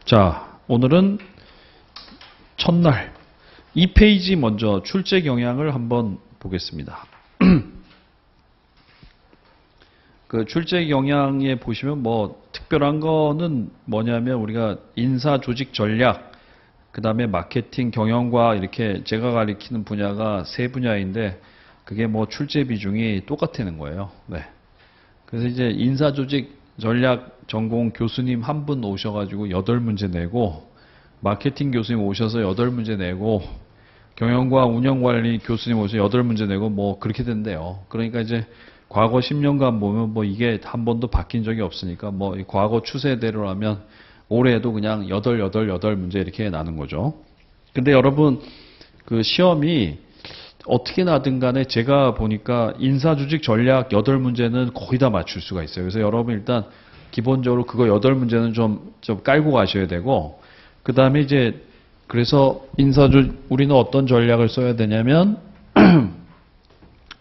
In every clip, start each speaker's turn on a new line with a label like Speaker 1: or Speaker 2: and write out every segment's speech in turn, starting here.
Speaker 1: 자, 오늘은 첫날 2페이지 먼저 출제 경향을 한번 보겠습니다. 그 출제 경향에 보시면 뭐 특별한 거는 뭐냐면 우리가 인사 조직 전략, 그 다음에 마케팅 경영과 이렇게 제가 가리키는 분야가 세 분야인데 그게 뭐 출제 비중이 똑같다는 거예요. 네. 그래서 이제 인사 조직 전략 전공 교수님 한 분 오셔가지고 8문제 내고, 마케팅 교수님 오셔서 8문제 내고, 경영과 운영관리 교수님 오셔서 8문제 내고 뭐 그렇게 된대요. 그러니까 이제 과거 10년간 보면 뭐 이게 한 번도 바뀐 적이 없으니까 뭐 이 과거 추세대로라면 올해도 그냥 8문제 이렇게 나는 거죠. 근데 여러분 그 시험이 어떻게 나든 간에 제가 보니까 인사조직 전략 8문제는 거의 다 맞출 수가 있어요. 그래서 여러분 일단 기본적으로 그거 8문제는 좀 깔고 가셔야 되고, 그 다음에 이제 그래서 우리는 어떤 전략을 써야 되냐면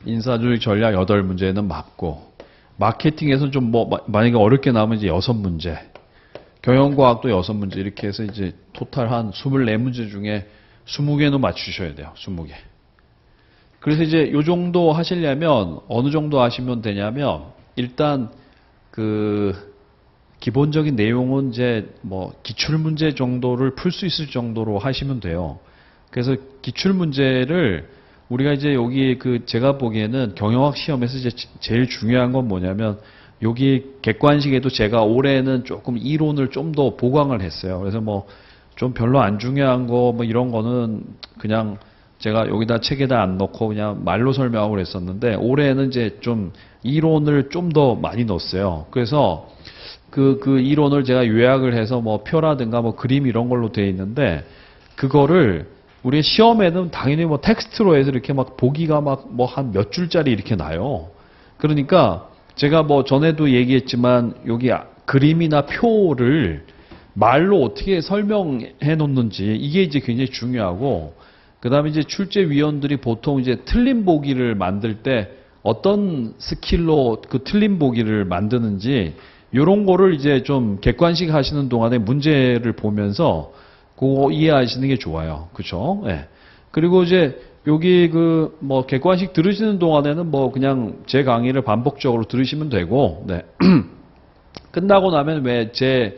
Speaker 1: 인사조직 전략 8문제는 맞고, 마케팅에서는 좀 뭐 만약에 어렵게 나오면 이제 6문제, 경영과학도 6문제 이렇게 해서 이제 토탈 한 24문제 중에 20개는 맞추셔야 돼요. 20개. 그래서 이제 요 정도 하시려면 어느 정도 하시면 되냐면 일단 그 기본적인 내용은 이제 뭐 기출문제 정도를 풀 수 있을 정도로 하시면 돼요. 그래서 기출문제를 우리가 이제 여기 그 제가 보기에는 경영학 시험에서 이제 제일 중요한 건 뭐냐면 여기 객관식에도 제가 올해는 조금 이론을 좀 더 보강을 했어요. 그래서 뭐 좀 별로 안 중요한 거 뭐 이런 거는 그냥 제가 여기다 책에다 안 넣고 그냥 말로 설명하고 그랬었는데, 올해는 이제 좀 이론을 좀 더 많이 넣었어요. 그래서 그 이론을 제가 요약을 해서 뭐 표라든가 뭐 그림 이런 걸로 되어 있는데, 그거를 우리 시험에는 당연히 뭐 텍스트로 해서 이렇게 막 보기가 막 뭐 한 몇 줄짜리 이렇게 나요. 그러니까 제가 뭐 전에도 얘기했지만 여기 그림이나 표를 말로 어떻게 설명해 놓는지 이게 이제 굉장히 중요하고, 그 다음에 이제 출제위원들이 보통 이제 틀린 보기를 만들 때 어떤 스킬로 그 틀린 보기를 만드는지 이런 거를 이제 좀 객관식 하시는 동안에 문제를 보면서 그거 이해하시는 게 좋아요. 그쵸? 예. 그리고 이제 여기 그 뭐 객관식 들으시는 동안에는 뭐 그냥 제 강의를 반복적으로 들으시면 되고, 네. 끝나고 나면 왜 제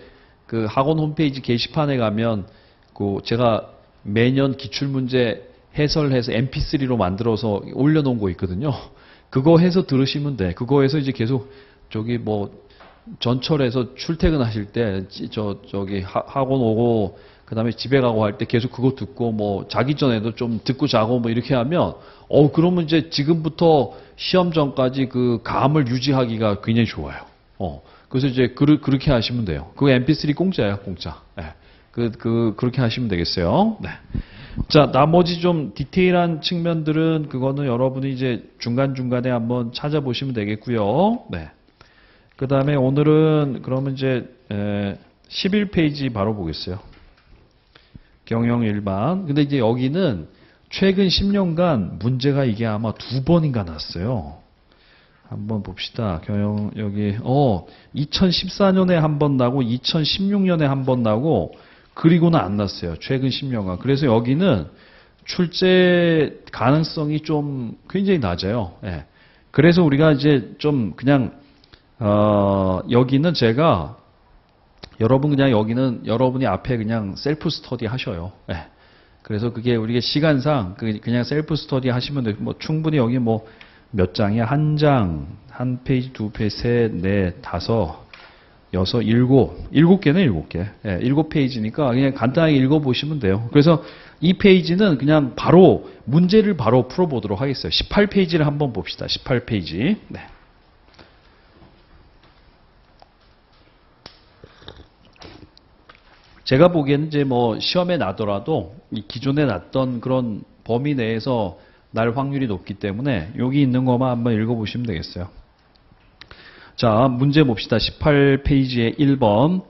Speaker 1: 그 학원 홈페이지 게시판에 가면 그 제가 매년 기출문제 해설해서 mp3로 만들어서 올려놓은 거 있거든요. 그거 해서 들으시면 돼. 그거 해서 이제 계속 저기 뭐 전철에서 출퇴근하실 때 저기 학원 오고 그다음에 집에 가고 할 때 계속 그거 듣고 뭐 자기 전에도 좀 듣고 자고 뭐 이렇게 하면 그러면 이제 지금부터 시험 전까지 그 감을 유지하기가 굉장히 좋아요. 그래서 이제 그렇게 하시면 돼요. 그거 mp3 공짜예요, 공짜. 네. 그렇게 하시면 되겠어요. 네. 자, 나머지 좀 디테일한 측면들은 그거는 여러분이 이제 중간중간에 한번 찾아보시면 되겠고요. 네. 그 다음에 오늘은 그러면 이제 11페이지 바로 보겠어요. 경영 일반. 근데 이제 여기는 최근 10년간 문제가 이게 아마 2번인가 났어요. 한번 봅시다. 경영 여기 2014년에 한 번 나고 2016년에 한 번 나고 그리고는 안 났어요. 최근 10년간. 그래서 여기는 출제 가능성이 좀 굉장히 낮아요. 예. 그래서 우리가 이제 좀 그냥 여기는 제가 여러분 그냥 여기는 여러분이 앞에 그냥 셀프 스터디 하셔요. 예. 그래서 그게 우리가 시간상 그냥 셀프 스터디 하시면 돼요. 뭐 충분히 여기 뭐 몇 장이야? 한 장, 한 페이지, 두 페이지, 셋, 넷, 다섯, 여섯, 일곱 개는 일곱 개. 예, 7페이지니까 그냥 간단하게 읽어보시면 돼요. 그래서 이 페이지는 그냥 바로 문제를 바로 풀어보도록 하겠어요. 18페이지를 한번 봅시다. 18페이지. 네. 제가 보기에는 이제 뭐 시험에 나더라도 이 기존에 났던 그런 범위 내에서 날 확률이 높기 때문에 여기 있는 것만 한번 읽어보시면 되겠어요. 자, 문제 봅시다. 18페이지의 1번.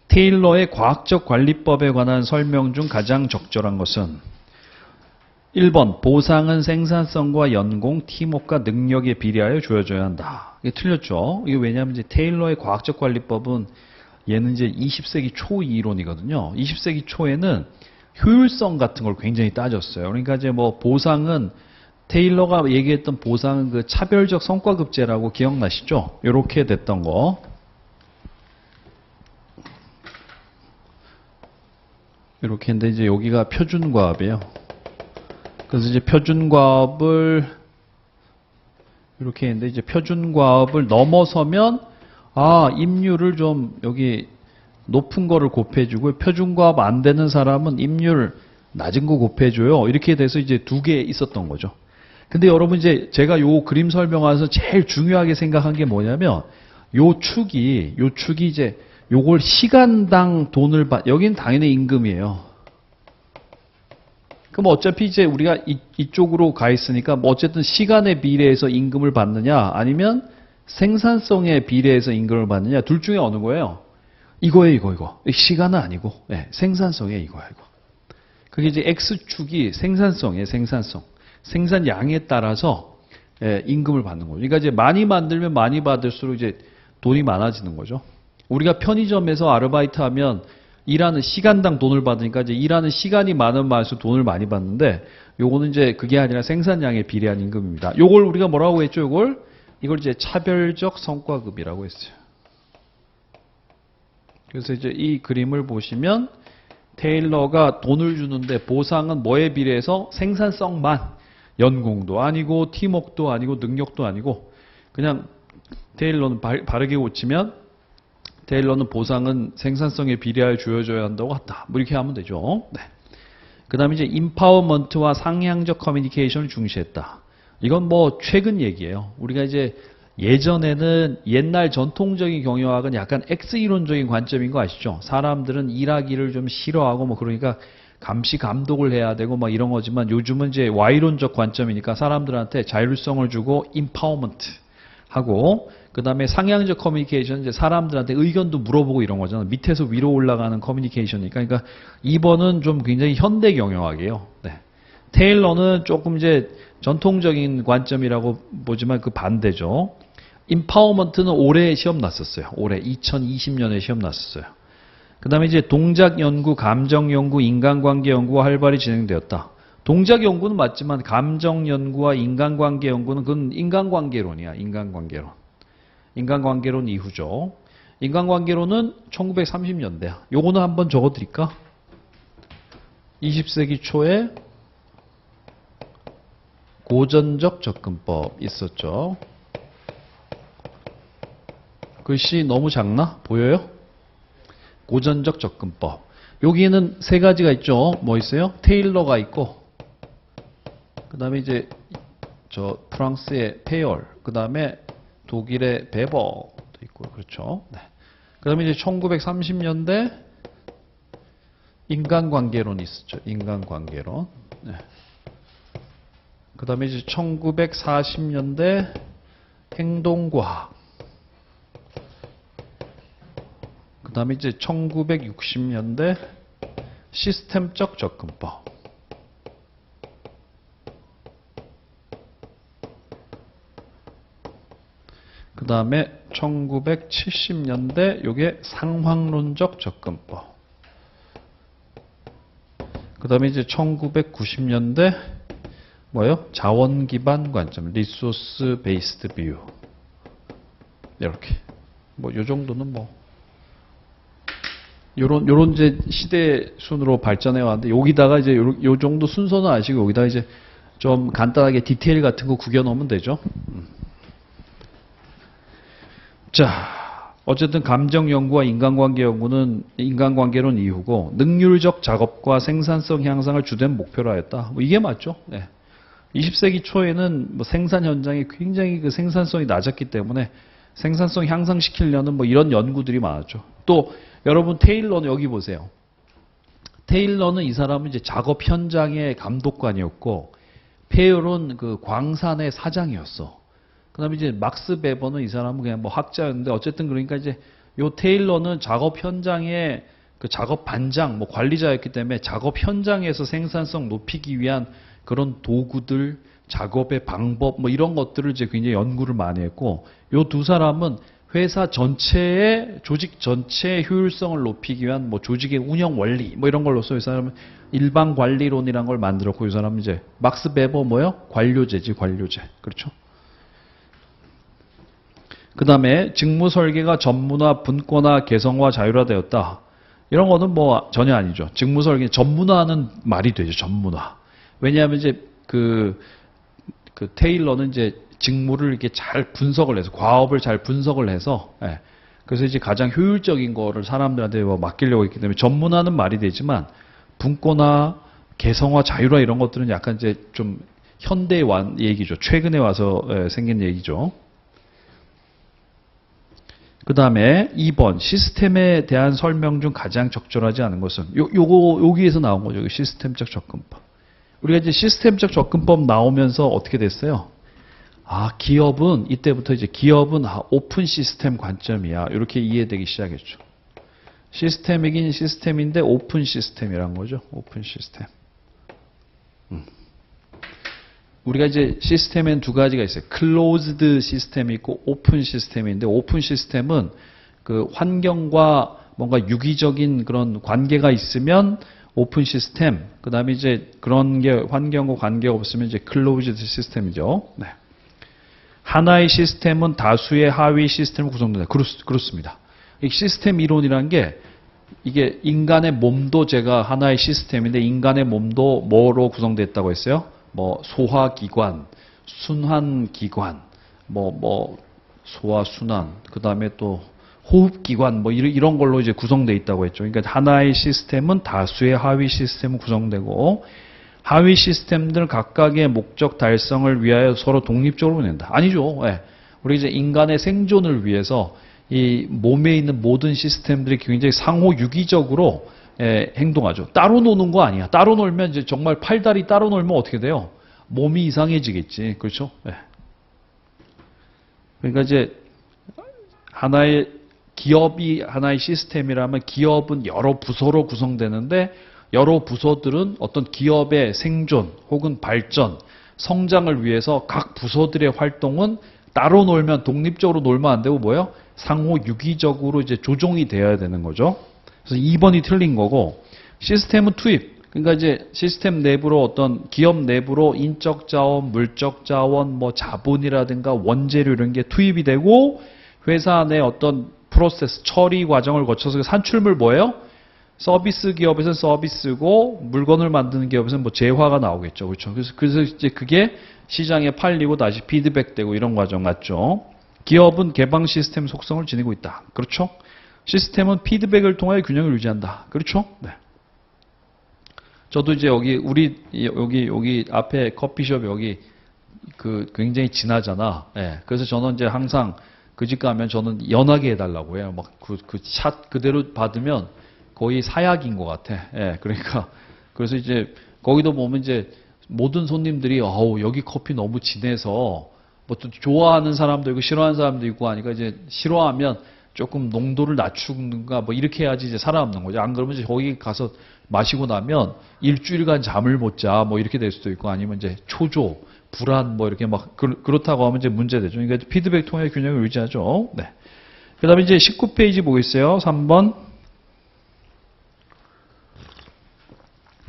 Speaker 1: 테일러의 과학적 관리법에 관한 설명 중 가장 적절한 것은? 1번. 보상은 생산성과 연공, 팀워크와 능력에 비례하여 주어져야 한다. 이게 틀렸죠. 이게 왜냐하면 이제 테일러의 과학적 관리법은 얘는 이제 20세기 초 이론이거든요. 20세기 초에는 효율성 같은 걸 굉장히 따졌어요. 그러니까 이제 뭐 보상은 테일러가 얘기했던 보상은 그 차별적 성과급제라고 기억나시죠? 이렇게 됐던 거. 이렇게 했는데 이제 여기가 표준과업이에요. 그래서 이제 표준과업을 이렇게 했는데 이제 표준과업을 넘어서면 임률을 좀 여기 높은 거를 곱해주고 표준과업 안 되는 사람은 임률 낮은 거 곱해줘요. 이렇게 돼서 이제 두 개 있었던 거죠. 근데 여러분 이제 제가 요 그림 설명하면서 제일 중요하게 생각한 게 뭐냐면 요 축이 이제 요걸 시간당 돈을 여긴 당연히 임금이에요. 그럼 어차피 이제 우리가 이쪽으로 가 있으니까 뭐 어쨌든 시간에 비례해서 임금을 받느냐 아니면 생산성에 비례해서 임금을 받느냐 둘 중에 어느 거예요? 이거예요, 이거. 시간은 아니고 생산성에 이거야, 이거. 그게 이제 X축이 생산성이에요, 생산성. 생산량에 따라서 임금을 받는 거죠. 그러니까 이제 많이 만들면 많이 받을수록 이제 돈이 많아지는 거죠. 우리가 편의점에서 아르바이트 하면 일하는 시간당 돈을 받으니까 이제 일하는 시간이 많은 만큼 돈을 많이 받는데 요거는 이제 그게 아니라 생산량에 비례한 임금입니다. 요걸 우리가 뭐라고 했죠? 이걸 이제 차별적 성과급이라고 했어요. 그래서 이제 이 그림을 보시면 테일러가 돈을 주는데 보상은 뭐에 비례해서 생산성만 연공도 아니고 팀워크도 아니고 능력도 아니고 그냥 테일러는 바르게 고치면 테일러는 보상은 생산성에 비례하여 주어져야 한다고 했다. 뭐 이렇게 하면 되죠. 네. 그 다음에 이제 임파워먼트와 상향적 커뮤니케이션을 중시했다. 이건 뭐 최근 얘기예요. 우리가 이제 예전에는 옛날 전통적인 경영학은 약간 X이론적인 관점인 거 아시죠? 사람들은 일하기를 좀 싫어하고 뭐 그러니까 감시 감독을 해야 되고 뭐 이런 거지만 요즘은 이제 Y론적 관점이니까 사람들한테 자율성을 주고 임파워먼트 하고 그다음에 상향적 커뮤니케이션 이제 사람들한테 의견도 물어보고 이런 거잖아요. 밑에서 위로 올라가는 커뮤니케이션이니까 그러니까 2번은 좀 굉장히 현대 경영학이에요. 네. 테일러는 조금 이제 전통적인 관점이라고 보지만 그 반대죠. 임파워먼트는 올해 시험 났었어요. 올해 2020년에 시험 났었어요. 그 다음에 이제 동작 연구, 감정 연구, 인간관계 연구가 활발히 진행되었다. 동작 연구는 맞지만 감정 연구와 인간관계 연구는 그건 인간관계론이야. 인간관계론. 인간관계론 이후죠. 인간관계론은 1930년대야. 요거는 한번 적어드릴까? 20세기 초에 고전적 접근법 있었죠. 글씨 너무 작나? 보여요? 고전적 접근법. 여기에는 세 가지가 있죠. 뭐 있어요? 테일러가 있고, 그 다음에 이제 저 프랑스의 페열, 그 다음에 독일의 베버도 있고, 그렇죠. 네. 그 다음에 이제 1930년대 인간관계론이 있었죠. 인간관계론. 네. 그 다음에 이제 1940년대 행동과학. 그 다음에 이제 1960년대 시스템적 접근법. 그 다음에 1970년대 요게 상황론적 접근법. 그 다음에 이제 1990년대 뭐요? 자원 기반 관점, 리소스 베이스드 뷰. 이렇게. 뭐 요 정도는 뭐 요런 이제 시대 순으로 발전해 왔는데 여기다가 이제 요 정도 순서는 아시고 여기다가 이제 좀 간단하게 디테일 같은 거 구겨 넣으면 되죠. 자, 어쨌든 감정 연구와 인간관계 연구는 인간관계론 이후고 능률적 작업과 생산성 향상을 주된 목표로 하였다. 뭐 이게 맞죠? 네. 20세기 초에는 뭐 생산 현장이 굉장히 그 생산성이 낮았기 때문에 생산성 향상시키려는 뭐 이런 연구들이 많았죠. 또 여러분 테일러는 여기 보세요. 테일러는 이 사람은 이제 작업 현장의 감독관이었고 페열은 그 광산의 사장이었어. 그다음에 이제 막스 베버는 이 사람은 그냥 뭐 학자였는데 어쨌든 그러니까 이제 요 테일러는 작업 현장의 그 작업 반장 뭐 관리자였기 때문에 작업 현장에서 생산성 높이기 위한 그런 도구들, 작업의 방법 뭐 이런 것들을 이제 굉장히 연구를 많이 했고 요 두 사람은 회사 전체의 조직 전체의 효율성을 높이기 위한 뭐 조직의 운영 원리 뭐 이런 걸로써 이 사람은 일반 관리론이란 걸 만들었고 이 사람은 이제 막스 베버 뭐요? 관료제지 관료제. 그렇죠? 그 다음에 직무 설계가 전문화, 분권화, 개성화, 자율화되었다. 이런 거는 뭐 전혀 아니죠. 직무 설계 전문화는 말이 되죠. 전문화. 왜냐하면 이제 그 테일러는 이제 직무를 이렇게 잘 분석을 해서 과업을 잘 분석을 해서 예. 그래서 이제 가장 효율적인 거를 사람들한테 뭐 맡기려고 했기 때문에 전문화는 말이 되지만 분권화, 개성화, 자율화 이런 것들은 약간 이제 좀 현대의 얘기죠. 최근에 와서 생긴 얘기죠. 그 다음에 2번 시스템에 대한 설명 중 가장 적절하지 않은 것은 여기에서 나온 거죠. 시스템적 접근법. 우리가 이제 시스템적 접근법 나오면서 어떻게 됐어요? 기업은 이때부터 이제 기업은 오픈 시스템 관점이야. 이렇게 이해되기 시작했죠. 시스템이긴 시스템인데 오픈 시스템이란 거죠. 오픈 시스템. 우리가 이제 시스템엔 두 가지가 있어요. 클로즈드 시스템이 있고 오픈 시스템인데 오픈 시스템은 그 환경과 뭔가 유기적인 그런 관계가 있으면 오픈 시스템. 그다음에 이제 그런 게 환경과 관계가 없으면 이제 클로즈드 시스템이죠. 네. 하나의 시스템은 다수의 하위 시스템을 구성된다. 그렇습니다. 이 시스템 이론이라는 게 이게 인간의 몸도 제가 하나의 시스템인데 인간의 몸도 뭐로 구성됐다고 했어요? 뭐 소화기관, 순환기관, 뭐 소화순환, 그 다음에 또 호흡기관 뭐 이런 걸로 이제 구성되어 있다고 했죠. 그러니까 하나의 시스템은 다수의 하위 시스템으로 구성되고 하위 시스템들 각각의 목적 달성을 위하여 서로 독립적으로 운영된다. 아니죠. 예. 우리 이제 인간의 생존을 위해서 이 몸에 있는 모든 시스템들이 굉장히 상호 유기적으로 행동하죠. 따로 노는 거 아니야. 따로 놀면 이제 정말 팔다리 따로 놀면 어떻게 돼요? 몸이 이상해지겠지. 그렇죠? 예. 그러니까 이제 하나의 기업이 하나의 시스템이라면 기업은 여러 부서로 구성되는데 여러 부서들은 어떤 기업의 생존 혹은 발전, 성장을 위해서 각 부서들의 활동은 따로 놀면 독립적으로 놀면 안 되고 뭐예요? 상호 유기적으로 이제 조종이 되어야 되는 거죠. 그래서 2번이 틀린 거고 시스템은 투입. 그러니까 이제 시스템 내부로 어떤 기업 내부로 인적 자원, 물적 자원, 뭐 자본이라든가 원재료 이런 게 투입이 되고 회사 내 어떤 프로세스 처리 과정을 거쳐서 산출물 뭐예요? 서비스 기업에서는 서비스고 물건을 만드는 기업에서는 뭐 재화가 나오겠죠. 그렇죠? 그래서 이제 그게 시장에 팔리고 다시 피드백되고 이런 과정 맞죠? 기업은 개방 시스템 속성을 지니고 있다. 그렇죠? 시스템은 피드백을 통해 균형을 유지한다. 그렇죠? 네. 저도 이제 여기 앞에 커피숍 여기 굉장히 진하잖아. 예. 그래서 저는 이제 항상 그 집 가면 저는 연하게 해달라고 해요. 막 그 샷 그대로 받으면 거의 사약인 것 같아. 예. 그러니까 그래서 이제 거기도 보면 이제 모든 손님들이 여기 커피 너무 진해서 뭐 또 좋아하는 사람도 있고 싫어하는 사람도 있고 하니까 이제 싫어하면 조금 농도를 낮추는가 뭐 이렇게 해야지 이제 살아남는 거죠. 안 그러면 이제 거기 가서 마시고 나면 일주일간 잠을 못 자 뭐 이렇게 될 수도 있고 아니면 이제 초조, 불안 뭐 이렇게 막 그렇다고 하면 이제 문제되죠. 그러니까 피드백 통해 균형을 유지하죠. 네. 그다음에 이제 19페이지 보겠어요. 3번.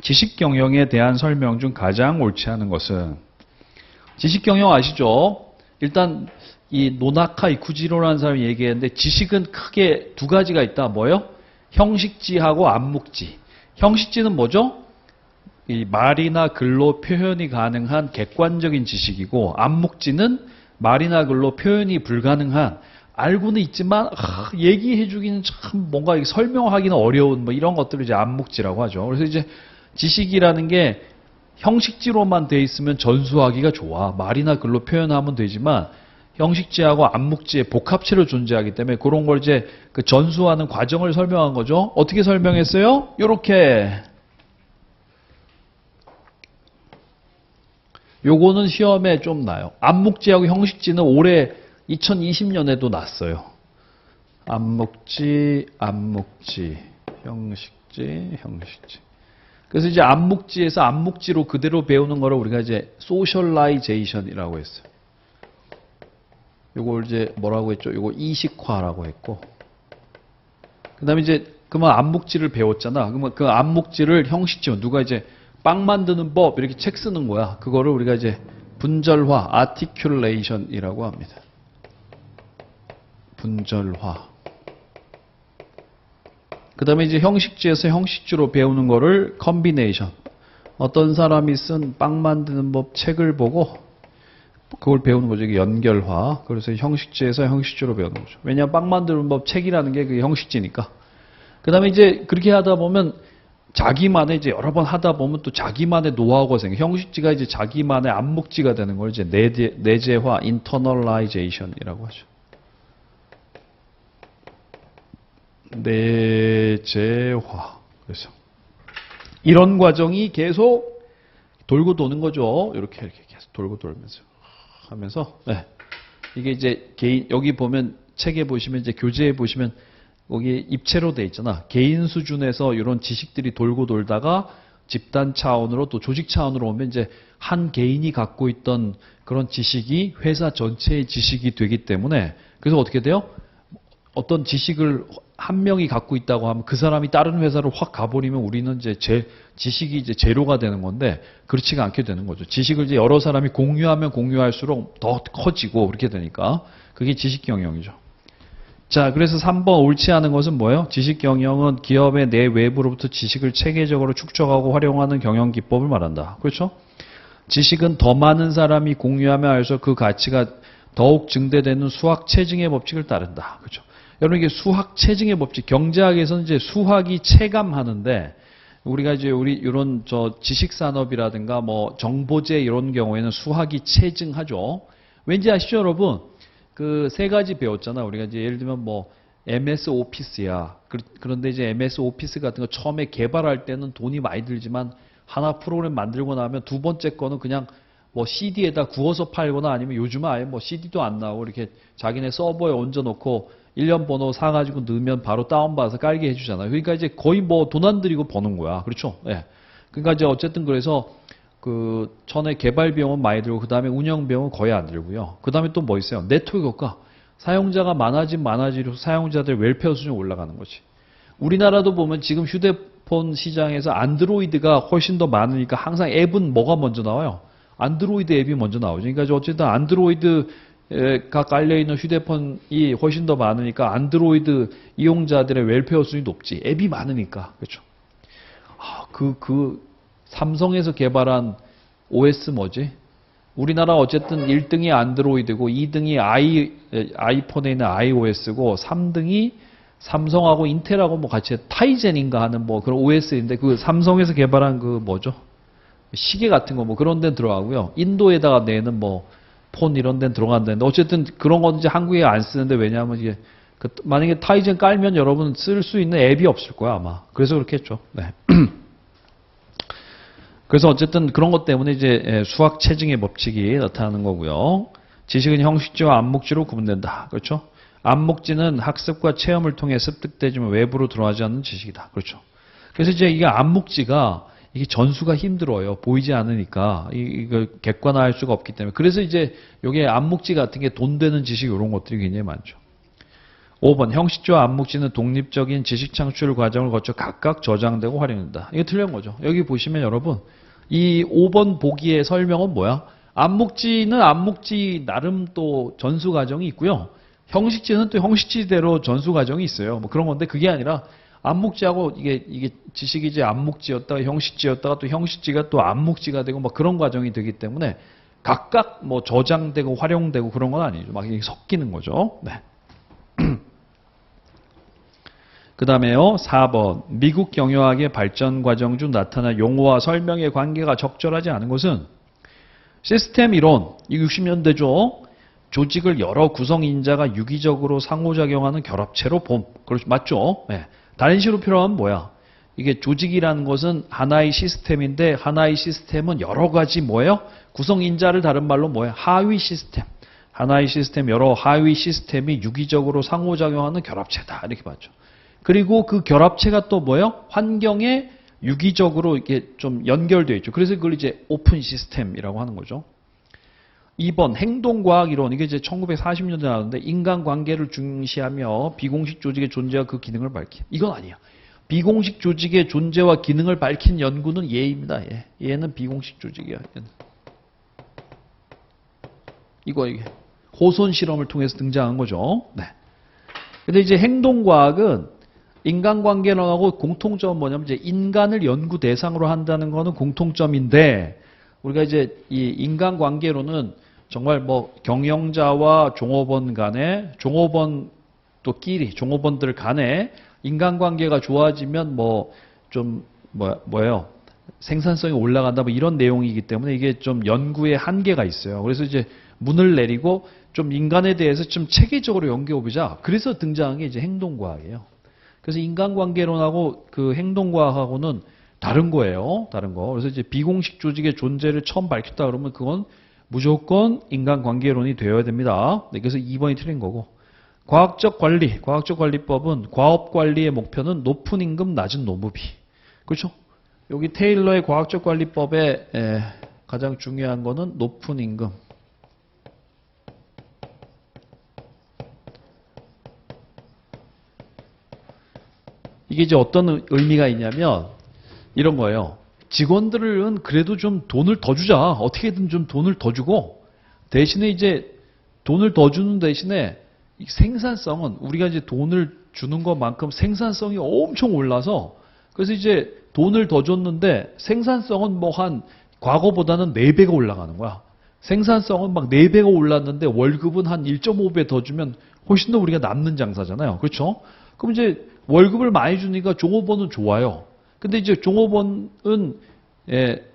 Speaker 1: 지식 경영에 대한 설명 중 가장 옳지 않은 것은 지식 경영 아시죠? 일단 이 노나카 이쿠지로라는 사람이 얘기했는데 지식은 크게 두 가지가 있다. 뭐요? 형식지하고 암묵지. 형식지는 뭐죠? 이 말이나 글로 표현이 가능한 객관적인 지식이고 암묵지는 말이나 글로 표현이 불가능한 알고는 있지만 얘기해주기는 참 뭔가 설명하기는 어려운 뭐 이런 것들을 이제 암묵지라고 하죠. 그래서 이제 지식이라는 게 형식지로만 돼 있으면 전수하기가 좋아. 말이나 글로 표현하면 되지만 형식지하고 암묵지의 복합체로 존재하기 때문에 그런 걸 이제 그 전수하는 과정을 설명한 거죠. 어떻게 설명했어요? 요렇게. 요거는 시험에 좀 나요. 암묵지하고 형식지는 올해 2020년에도 났어요. 암묵지, 형식지. 그래서 이제 암묵지에서 암묵지로 그대로 배우는 거를 우리가 이제 소셜라이제이션이라고 했어요. 요걸 이제 뭐라고 했죠? 요거 이식화라고 했고. 그다음에 이제 그러면 암묵지를 배웠잖아. 그러면 그 암묵지를 형식지원 누가 이제 빵 만드는 법 이렇게 책 쓰는 거야. 그거를 우리가 이제 분절화, articulation이라고 합니다. 분절화. 그다음에 이제 형식지에서 형식지로 배우는 거를 combination. 어떤 사람이 쓴 빵 만드는 법 책을 보고 그걸 배우는 거죠. 이게 연결화. 그래서 형식지에서 형식지로 배우는 거죠. 왜냐하면 빵 만드는 법 책이라는 게 그게 형식지니까. 그 다음에 이제 그렇게 하다 보면 자기만의 이제 여러 번 하다 보면 또 자기만의 노하우가 생겨. 형식지가 이제 자기만의 암묵지가 되는 걸 이제 내재화, internalization이라고 하죠. 내재화. 그래서 이런 과정이 계속 돌고 도는 거죠. 이렇게 계속 돌고 돌면서 하면서 네. 이게 이제 개인 여기 보면 책에 보시면 이제 교재에 보시면 여기 입체로 돼 있잖아. 개인 수준에서 이런 지식들이 돌고 돌다가 집단 차원으로 또 조직 차원으로 오면 이제 한 개인이 갖고 있던 그런 지식이 회사 전체의 지식이 되기 때문에 그래서 어떻게 돼요? 어떤 지식을 한 명이 갖고 있다고 하면 그 사람이 다른 회사로 확 가버리면 우리는 이제 지식이 이제 제로가 되는 건데 그렇지가 않게 되는 거죠. 지식을 이제 여러 사람이 공유하면 공유할수록 더 커지고 그렇게 되니까 그게 지식 경영이죠. 자, 그래서 3번 옳지 않은 것은 뭐예요? 지식 경영은 기업의 내 외부로부터 지식을 체계적으로 축적하고 활용하는 경영 기법을 말한다. 그렇죠? 지식은 더 많은 사람이 공유하며 할수록 그 가치가 더욱 증대되는 수학 체증의 법칙을 따른다. 그렇죠? 여러분 이게 수학 체증의 법칙, 경제학에서는 이제 수학이 체감하는데 우리가 이제 이런 지식 산업이라든가 뭐 정보제 이런 경우에는 수학이 체증하죠. 왠지 아시죠, 여러분? 그 세 가지 배웠잖아. 우리가 이제 예를 들면 뭐 MS 오피스야. 그런데 이제 MS 오피스 같은 거 처음에 개발할 때는 돈이 많이 들지만 하나 프로그램 만들고 나면 두 번째 거는 그냥 뭐 CD에다 구워서 팔거나 아니면 요즘은 아예 뭐 CD도 안 나오고 이렇게 자기네 서버에 얹어놓고 1년 번호 사가지고 넣으면 바로 다운받아서 깔게 해주잖아요. 그러니까 이제 거의 뭐 돈 안 들이고 버는 거야. 그렇죠? 예. 그러니까 이제 어쨌든 그래서 그 전에 개발 비용은 많이 들고 그 다음에 운영 비용은 거의 안 들고요. 그 다음에 또 뭐 있어요? 네트워크 효과. 사용자가 많아질수록 사용자들 웰페어 수준이 올라가는 거지. 우리나라도 보면 지금 휴대폰 시장에서 안드로이드가 훨씬 더 많으니까 항상 앱은 뭐가 먼저 나와요? 안드로이드 앱이 먼저 나오죠. 그러니까 어쨌든 안드로이드가 깔려있는 휴대폰이 훨씬 더 많으니까 안드로이드 이용자들의 웰페어 수준이 높지. 앱이 많으니까. 그렇죠. 삼성에서 개발한 OS 뭐지? 우리나라 어쨌든 1등이 안드로이드고 2등이 아이폰에 있는 iOS고 3등이 삼성하고 인텔하고 뭐 같이 타이젠인가 하는 뭐 그런 OS인데 그 삼성에서 개발한 그 뭐죠? 시계 같은 거 뭐 그런 데는 들어가고요. 인도에다가 내는 뭐 폰 이런 데는 들어간다는데 어쨌든 그런 건 이제 한국에 안 쓰는데 왜냐하면 이게 만약에 타이젠 깔면 여러분 쓸 수 있는 앱이 없을 거야 아마. 그래서 그렇게 했죠. 네. 그래서 어쨌든 그런 것 때문에 이제 수학 체증의 법칙이 나타나는 거고요. 지식은 형식지와 암묵지로 구분된다. 그렇죠? 암묵지는 학습과 체험을 통해 습득되지만 외부로 들어가지 않는 지식이다. 그렇죠? 그래서 이제 이게 암묵지가 이게 전수가 힘들어요. 보이지 않으니까 이걸 객관화할 수가 없기 때문에. 그래서 이제 이게 암묵지 같은 게 돈 되는 지식 이런 것들이 굉장히 많죠. 5번 형식지와 암묵지는 독립적인 지식 창출 과정을 거쳐 각각 저장되고 활용된다. 이거 틀린 거죠. 여기 보시면 여러분 이 5번 보기의 설명은 뭐야? 암묵지는 암묵지 나름 또 전수 과정이 있고요. 형식지는 또 형식지대로 전수 과정이 있어요. 뭐 그런 건데 그게 아니라 암묵지하고 이게 지식이 이제 암묵지였다가 형식지였다가 또 형식지가 또 암묵지가 되고 막 그런 과정이 되기 때문에 각각 뭐 저장되고 활용되고 그런 건 아니죠. 막 이게 섞이는 거죠. 네. 그 다음에요. 4번. 미국 경영학의 발전 과정 중 나타난 용어와 설명의 관계가 적절하지 않은 것은 시스템 이론, 이 60년대죠. 조직을 여러 구성인자가 유기적으로 상호작용하는 결합체로 봄. 그렇죠. 맞죠? 네. 다른 식으로 표현하면 뭐야? 이게 조직이라는 것은 하나의 시스템인데 하나의 시스템은 여러 가지 뭐예요? 구성인자를 다른 말로 뭐예요? 하위 시스템. 하나의 시스템, 여러 하위 시스템이 유기적으로 상호작용하는 결합체다. 이렇게 봤죠. 그리고 그 결합체가 또 뭐예요? 환경에 유기적으로 이렇게 좀 연결되어 있죠. 그래서 그걸 이제 오픈 시스템이라고 하는 거죠. 2번 행동과학 이론. 이게 이제 1940년대 나왔는데 인간관계를 중시하며 비공식 조직의 존재와 그 기능을 밝힌. 이건 아니야. 비공식 조직의 존재와 기능을 밝힌 연구는 얘입니다. 얘는 비공식 조직이야. 얘는. 이게 호손 실험을 통해서 등장한 거죠. 네. 근데 이제 행동과학은 인간관계론하고 공통점은 뭐냐면 이제 인간을 연구 대상으로 한다는 거는 공통점인데 우리가 이제 이 인간관계론은 정말 뭐 경영자와 종업원 간에 종업원 또 끼리 종업원들 간에 인간관계가 좋아지면 뭐 좀 뭐예요? 생산성이 올라간다 뭐 이런 내용이기 때문에 이게 좀 연구의 한계가 있어요. 그래서 이제 문을 내리고 좀 인간에 대해서 좀 체계적으로 연구해보자. 그래서 등장한 게 이제 행동과학이에요. 그래서 인간관계론하고 그 행동과학하고는 다른 거예요. 다른 거. 그래서 이제 비공식 조직의 존재를 처음 밝혔다 그러면 그건 무조건 인간관계론이 되어야 됩니다. 네, 그래서 2번이 틀린 거고. 과학적 관리법은 과업 관리의 목표는 높은 임금, 낮은 노무비. 그렇죠? 여기 테일러의 과학적 관리법에 가장 중요한 거는 높은 임금. 이게 이제 어떤 의미가 있냐면 이런 거예요. 직원들은 그래도 좀 돈을 더 주자. 어떻게든 좀 돈을 더 주고 대신에 이제 돈을 더 주는 대신에 생산성은 우리가 이제 돈을 주는 것만큼 생산성이 엄청 올라서 그래서 이제 돈을 더 줬는데 생산성은 뭐 한 과거보다는 4배가 올라가는 거야. 생산성은 막 4배가 올랐는데 월급은 한 1.5배 더 주면 훨씬 더 우리가 남는 장사잖아요. 그렇죠? 그럼 이제 월급을 많이 주니까 종업원은 좋아요. 근데 이제 종업원은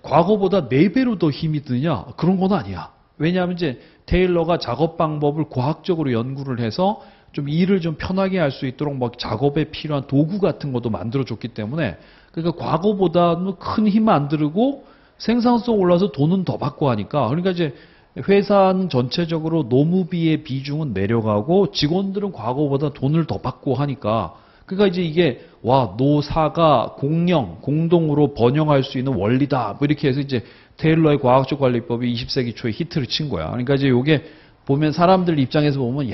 Speaker 1: 과거보다 4배로 더 힘이 드냐? 그런 건 아니야. 왜냐하면 이제 테일러가 작업 방법을 과학적으로 연구를 해서 좀 일을 좀 편하게 할 수 있도록 막 작업에 필요한 도구 같은 것도 만들어줬기 때문에 그러니까 과거보다는 큰 힘 안 들고 생산성 올라서 돈은 더 받고 하니까 그러니까 이제 회사는 전체적으로 노무비의 비중은 내려가고 직원들은 과거보다 돈을 더 받고 하니까 그러니까 이제 이게 노사가 공동으로 번영할 수 있는 원리다. 뭐 이렇게 해서 이제 테일러의 과학적 관리법이 20세기 초에 히트를 친 거야. 그러니까 이제 이게 보면 사람들 입장에서 보면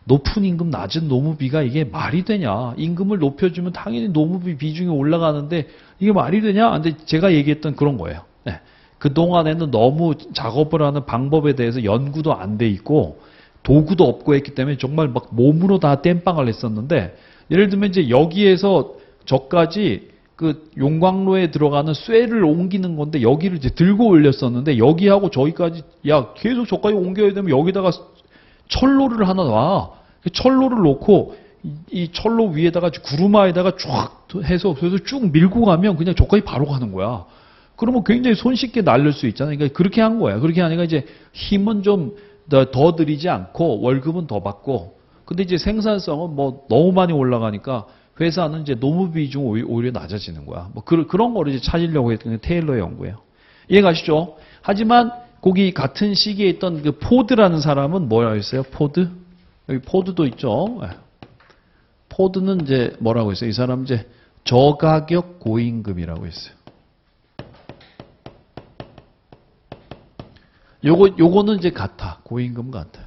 Speaker 1: 높은 임금 낮은 노무비가 이게 말이 되냐. 임금을 높여주면 당연히 노무비 비중이 올라가는데 이게 말이 되냐. 근데 제가 얘기했던 그런 거예요. 네. 그동안에는 너무 작업을 하는 방법에 대해서 연구도 안 돼 있고 도구도 없고 했기 때문에 정말 막 몸으로 다 땜빵을 했었는데 예를 들면 이제 여기에서 저까지 그 용광로에 들어가는 쇠를 옮기는 건데 여기를 이제 들고 올렸었는데 여기하고 저기까지 계속 저까지 옮겨야 되면 여기다가 철로를 하나 놔. 철로를 놓고 이 철로 위에다가 구루마에다가 쫙 해서 그래서 쭉 밀고 가면 그냥 저까지 바로 가는 거야. 그러면 굉장히 손쉽게 날릴 수 있잖아요. 그러니까 그렇게 한 거야. 그렇게 하니까 이제 힘은 좀 더 들이지 않고 월급은 더 받고 근데 이제 생산성은 뭐 너무 많이 올라가니까 회사는 이제 노무 비중 오히려 낮아지는 거야. 뭐 그런 거를 이제 찾으려고 했던 게 테일러의 연구예요. 이해가시죠? 하지만 거기 같은 시기에 있던 그 포드라는 사람은 뭐라고 했어요? 포드? 여기 포드도 있죠. 포드는 이제 뭐라고 했어요? 이 사람 이제 저가격 고임금이라고 했어요. 요거는 이제 같아. 고임금 같아요.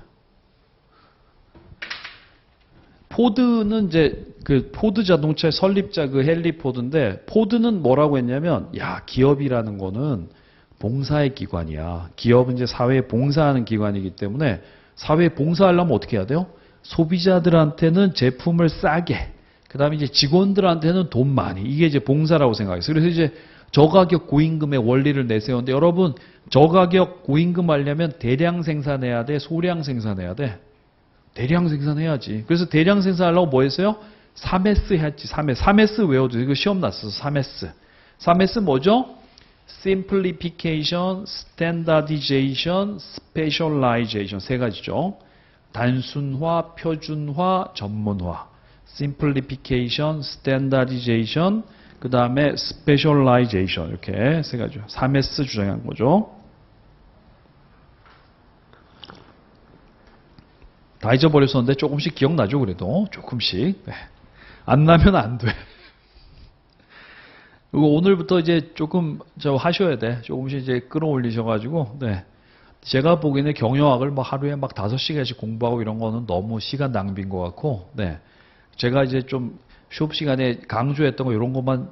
Speaker 1: 포드는 이제 그 포드 자동차의 설립자 그 헨리 포드인데 포드는 뭐라고 했냐면 기업이라는 거는 봉사의 기관이야. 기업은 이제 사회에 봉사하는 기관이기 때문에 사회에 봉사하려면 어떻게 해야 돼요? 소비자들한테는 제품을 싸게 그 다음에 이제 직원들한테는 돈 많이 이게 이제 봉사라고 생각했어요. 그래서 이제 저가격 고임금의 원리를 내세웠는데 여러분 저가격 고임금 하려면 대량 생산해야 돼? 소량 생산해야 돼? 대량 생산해야지. 그래서 대량 생산하려고 뭐 했어요? 3S 했지. 3S 외워도 이거 시험 났어. 3S. 3S 뭐죠? Simplification, Standardization, Specialization 세 가지죠. 단순화, 표준화, 전문화. Simplification, Standardization, 그 다음에 Specialization 이렇게 세 가지죠. 3S 주장한 거죠. 다 잊어버렸었는데 조금씩 기억나죠 그래도 조금씩. 네. 안 나면 안 돼. 그리고 오늘부터 이제 조금 하셔야 돼. 조금씩 이제 끌어올리셔가지고 네. 제가 보기에는 경영학을 뭐 하루에 막 5시간씩 공부하고 이런 거는 너무 시간 낭비인 것 같고, 네. 제가 이제 좀 수업 시간에 강조했던 거 이런 것만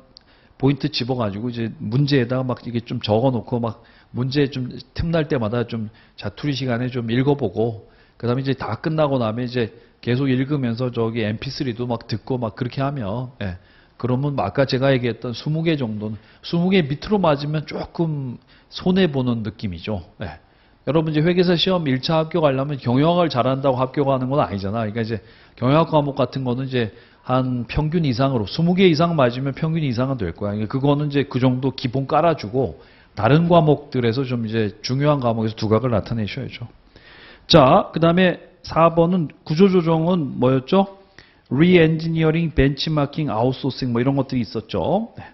Speaker 1: 포인트 집어가지고 이제 문제에다가 막 이게 좀 적어놓고 막 문제 좀 틈날 때마다 좀 자투리 시간에 좀 읽어보고, 그 다음에 이제 다 끝나고 나면 이제 계속 읽으면서 저기 MP3도 막 듣고 막 그렇게 하면, 예. 그러면 아까 제가 얘기했던 20개 정도는, 20개 밑으로 맞으면 조금 손해보는 느낌이죠. 예. 여러분 이제 회계사 시험 1차 합격하려면 경영학을 잘한다고 합격하는 건 아니잖아. 그러니까 이제 경영학 과목 같은 거는 이제 한 평균 이상으로 20개 이상 맞으면 평균 이상은 될 거야. 그러니까 그거는 이제 그 정도 기본 깔아주고 다른 과목들에서 좀 이제 중요한 과목에서 두각을 나타내셔야죠. 자, 그 다음에 4번은 구조조정은 뭐였죠? Re-engineering, benchmarking, outsourcing 뭐 이런 것들이 있었죠. 네.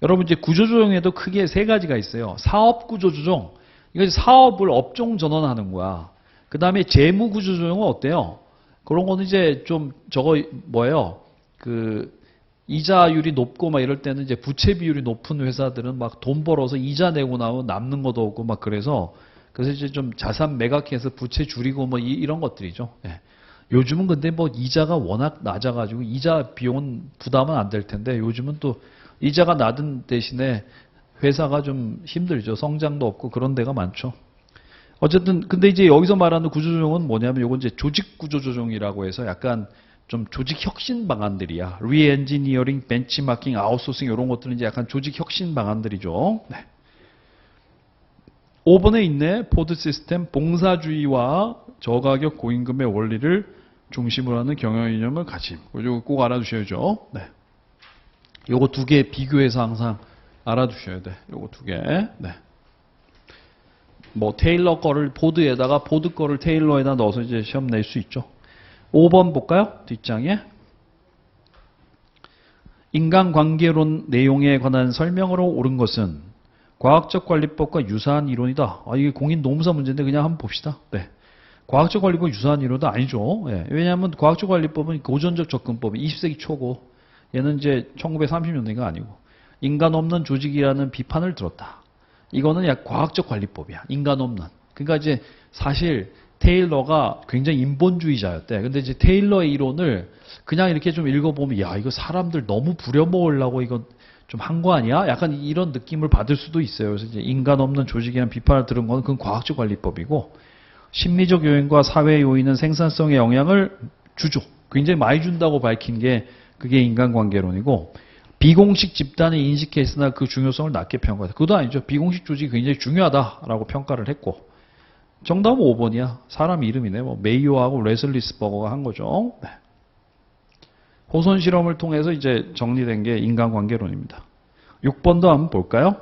Speaker 1: 여러분 이제 구조조정에도 크게 3가지가 있어요. 사업 구조조정. 이거 사업을 업종 전환하는 거야. 그 다음에 재무 구조조정은 어때요? 그런 거는 이제 좀 저거 뭐예요? 그 이자율이 높고 막 이럴 때는 이제 부채 비율이 높은 회사들은 막 돈 벌어서 이자 내고 나면 남는 것도 없고 막 그래서 이제 좀 자산 매각해서 부채 줄이고 뭐 이런 것들이죠. 예. 요즘은 근데 뭐 이자가 워낙 낮아가지고 이자 비용은 부담은 안 될 텐데 요즘은 또 이자가 낮은 대신에 회사가 좀 힘들죠. 성장도 없고 그런 데가 많죠. 어쨌든 근데 이제 여기서 말하는 구조조정은 뭐냐면 요건 이제 조직 구조조정이라고 해서 약간 좀 조직 혁신 방안들이야. 리엔지니어링, 벤치마킹, 아웃소싱 이런 것들은 이제 약간 조직 혁신 방안들이죠. 네. 5번에 있네. 포드 시스템 봉사주의와 저가격 고임금의 원리를 중심으로 하는 경영 이념을 가짐. 이거 꼭 알아두셔야죠. 네. 요거 2개 비교해서 항상 알아두셔야 돼. 요거 2개. 네. 뭐 테일러 거를 포드에다가 포드 거를 테일러에다 넣어서 이제 시험 낼 수 있죠. 5번 볼까요? 뒷장에. 인간관계론 내용에 관한 설명으로 옳은 것은 과학적 관리법과 유사한 이론이다. 이게 공인 노무사 문제인데 그냥 한번 봅시다. 네. 과학적 관리법 유사한 이론도 아니죠. 예. 왜냐하면 과학적 관리법은 고전적 접근법이 20세기 초고 얘는 이제 1930년대가 아니고 인간 없는 조직이라는 비판을 들었다. 이거는 약 과학적 관리법이야. 인간 없는. 그러니까 이제 사실 테일러가 굉장히 인본주의자였대. 근데 이제 테일러의 이론을 그냥 이렇게 좀 읽어보면 야 이거 사람들 너무 부려먹으려고 이거 좀 한 거 아니야? 약간 이런 느낌을 받을 수도 있어요. 그래서 이제 인간 없는 조직이라는 비판을 들은 건 그건 과학적 관리법이고 심리적 요인과 사회 요인은 생산성에 영향을 주죠. 굉장히 많이 준다고 밝힌 게 그게 인간관계론이고 비공식 집단의 인식했으나 그 중요성을 낮게 평가했다. 그것도 아니죠. 비공식 조직이 굉장히 중요하다라고 평가를 했고 정답은 5번이야. 사람 이름이네. 뭐 메이오하고 레슬리스버거가 한 거죠. 네. 호손 실험을 통해서 이제 정리된 게 인간관계론입니다. 6번도 한번 볼까요?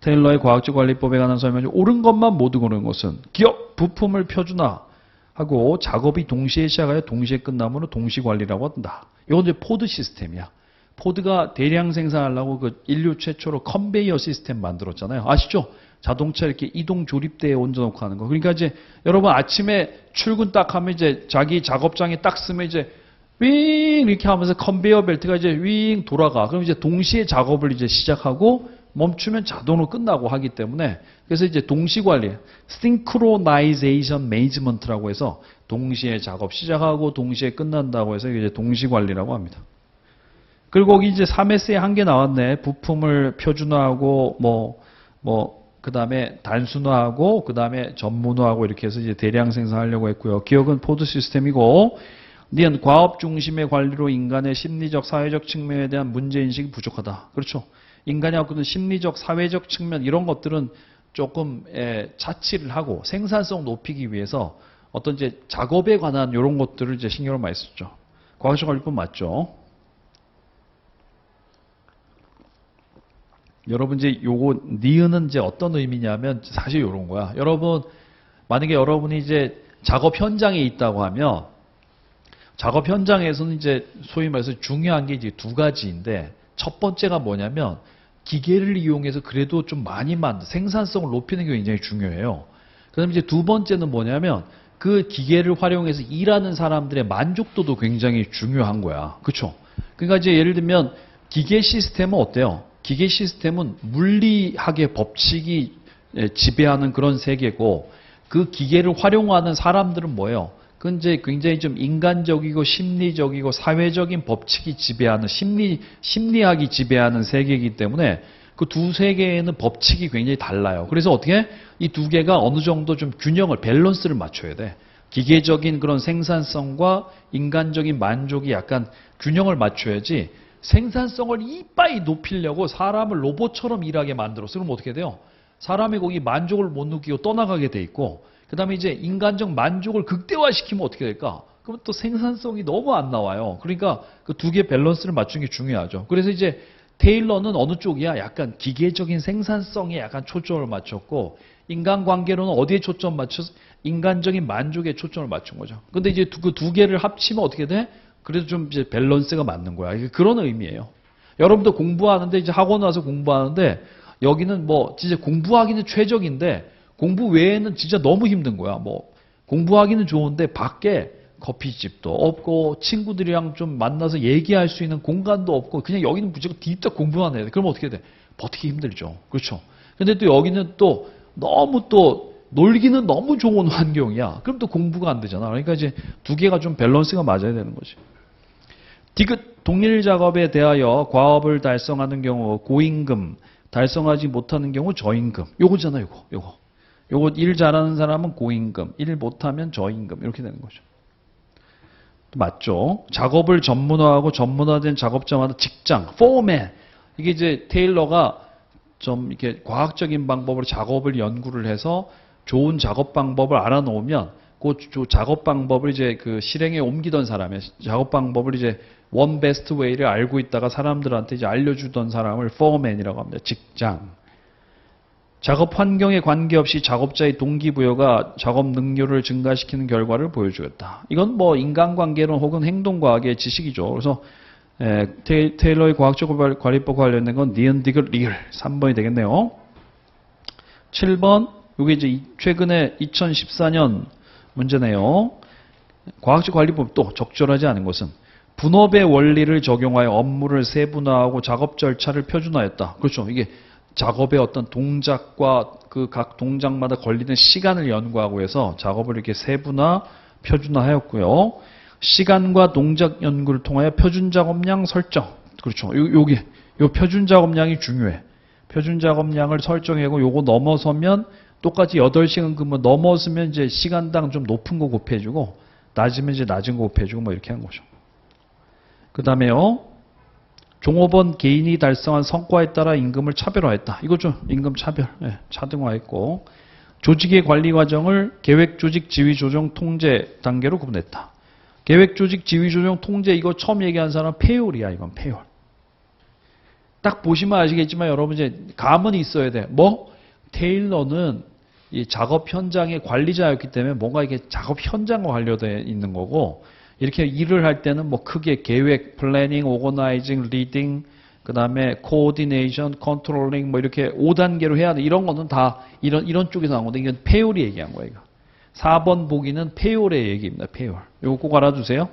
Speaker 1: 테일러의 과학적 관리법에 관한 설명이 옳은 것만 모두 고르는 것은 기업 부품을 표준화하고 작업이 동시에 시작하여 동시에 끝나므로 동시관리라고 한다. 이건 이제 포드 시스템이야. 포드가 대량 생산하려고 그 인류 최초로 컨베이어 시스템 만들었잖아요. 아시죠? 자동차 이렇게 이동 조립대에 얹어놓고 하는 거. 그러니까 이제 여러분 아침에 출근 딱 하면 이제 자기 작업장에 딱 쓰면 이제 윙 이렇게 하면서 컨베이어 벨트가 이제 윙 돌아가. 그럼 이제 동시에 작업을 이제 시작하고 멈추면 자동으로 끝나고 하기 때문에 그래서 이제 동시 관리, synchronization management라고 해서 동시에 작업 시작하고 동시에 끝난다고 해서 이제 동시 관리라고 합니다. 그리고 거기 이제 3S에 한 개 나왔네. 부품을 표준화하고 그 다음에 단순화하고 그 다음에 전문화하고 이렇게 해서 이제 대량 생산하려고 했고요. 기억은 포드 시스템이고 니은 과업 중심의 관리로 인간의 심리적, 사회적 측면에 대한 문제인식이 부족하다. 그렇죠. 인간의 어떤 심리적, 사회적 측면 이런 것들은 조금 차치를 하고 생산성 높이기 위해서 어떤 이제 작업에 관한 이런 것들을 이제 신경을 많이 썼죠. 과학적 관리법 맞죠? 여러분 이제 요거 니은은 이제 어떤 의미냐면 사실 이런 거야. 여러분 만약에 여러분이 이제 작업 현장에 있다고 하면 작업 현장에서는 이제 소위 말해서 중요한 게 이제 2가지인데 첫 번째가 뭐냐면 기계를 이용해서 그래도 좀 많이 생산성을 높이는 게 굉장히 중요해요. 그다음에 이제 2번째는 뭐냐면 그 기계를 활용해서 일하는 사람들의 만족도도 굉장히 중요한 거야. 그렇죠? 그러니까 이제 예를 들면 기계 시스템은 어때요? 기계 시스템은 물리학의 법칙이 지배하는 그런 세계고 그 기계를 활용하는 사람들은 뭐예요? 그건 이제 굉장히 좀 인간적이고 심리적이고 사회적인 법칙이 지배하는 심리학이 지배하는 세계이기 때문에 그 두 세계에는 법칙이 굉장히 달라요. 그래서 어떻게 이 두 개가 어느 정도 좀 균형을 밸런스를 맞춰야 돼. 기계적인 그런 생산성과 인간적인 만족이 약간 균형을 맞춰야지 생산성을 이빠이 높이려고 사람을 로봇처럼 일하게 만들었어. 그럼 어떻게 돼요? 사람이 거기 만족을 못 느끼고 떠나가게 돼 있고 그 다음에 이제 인간적 만족을 극대화시키면 어떻게 될까? 그럼 또 생산성이 너무 안 나와요. 그러니까 그 두 개 밸런스를 맞추는 게 중요하죠. 그래서 이제 테일러는 어느 쪽이야? 약간 기계적인 생산성에 약간 초점을 맞췄고 인간관계로는 어디에 초점 맞춰서 인간적인 만족에 초점을 맞춘 거죠. 근데 이제 그 두 개를 합치면 어떻게 돼? 그래도 좀 이제 밸런스가 맞는 거야. 그런 의미예요. 여러분도 공부하는데 이제 학원 와서 공부하는데 여기는 뭐 진짜 공부하기는 최적인데 공부 외에는 진짜 너무 힘든 거야. 뭐 공부하기는 좋은데 밖에 커피집도 없고 친구들이랑 좀 만나서 얘기할 수 있는 공간도 없고 그냥 여기는 무조건 딥딱 공부만 해야 돼. 그럼 어떻게 돼? 버티기 힘들죠. 그렇죠? 근데 또 여기는 또 너무 또 놀기는 너무 좋은 환경이야. 그럼 또 공부가 안 되잖아. 그러니까 이제 두 개가 좀 밸런스가 맞아야 되는 거지. 디귿 동일 작업에 대하여 과업을 달성하는 경우 고임금, 달성하지 못하는 경우 저임금. 요거잖아, 요거. 요거 일 잘하는 사람은 고임금, 일 못하면 저임금 이렇게 되는 거죠. 맞죠? 작업을 전문화하고 전문화된 작업자마다 직장, 포맨. 이게 이제 테일러가 좀 이렇게 과학적인 방법으로 작업을 연구를 해서 좋은 작업 방법을 알아놓으면 그 작업 방법을 이제 그 실행에 옮기던 사람의 작업 방법을 이제 원 베스트 웨이를 알고 있다가 사람들한테 이제 알려주던 사람을 포맨이라고 합니다. 직장. 작업 환경에 관계없이 작업자의 동기부여가 작업 능률을 증가시키는 결과를 보여주겠다. 이건 뭐 인간관계론 혹은 행동과학의 지식이죠. 그래서 테일러의 과학적 관리법과 관련된 건 니은 디귿 리을 3번이 되겠네요. 7번 이게 이제 최근에 2014년 문제네요. 과학적 관리법 또 적절하지 않은 것은 분업의 원리를 적용하여 업무를 세분화하고 작업 절차를 표준화했다. 그렇죠. 이게 작업의 어떤 동작과 그 각 동작마다 걸리는 시간을 연구하고 해서 작업을 이렇게 세분화, 표준화하였고요. 시간과 동작 연구를 통하여 표준 작업량 설정. 그렇죠. 요 표준 작업량이 중요해. 표준 작업량을 설정하고 요거 넘어서면 똑같이 8시간 근무 넘어서면 이제 시간당 좀 높은 거 곱해주고 낮으면 이제 낮은 거 곱해주고 뭐 이렇게 한 거죠. 그 다음에요. 종업원 개인이 달성한 성과에 따라 임금을 차별화했다. 이거 좀 임금 차별, 차등화했고 조직의 관리 과정을 계획, 조직, 지휘, 조정, 통제 단계로 구분했다. 계획, 조직, 지휘, 조정, 통제 이거 처음 얘기한 사람은 페율이야. 이건 페율. 딱 보시면 아시겠지만 여러분 이제 감은 있어야 돼. 뭐? 테일러는 이 작업 현장의 관리자였기 때문에 뭔가 이게 작업 현장과 관련되어 있는 거고 이렇게 일을 할 때는 뭐 크게 계획, 플래닝, 오거나이징, 리딩, 그 다음에 코디네이션, 컨트롤링 뭐 이렇게 5단계로 해야 돼. 이런 거는 다 이런 쪽에서 나온 건데 이건 페율이 얘기한 거예요. 이거. 4번 보기는 페율의 얘기입니다. 페율. 이거 꼭 알아두세요.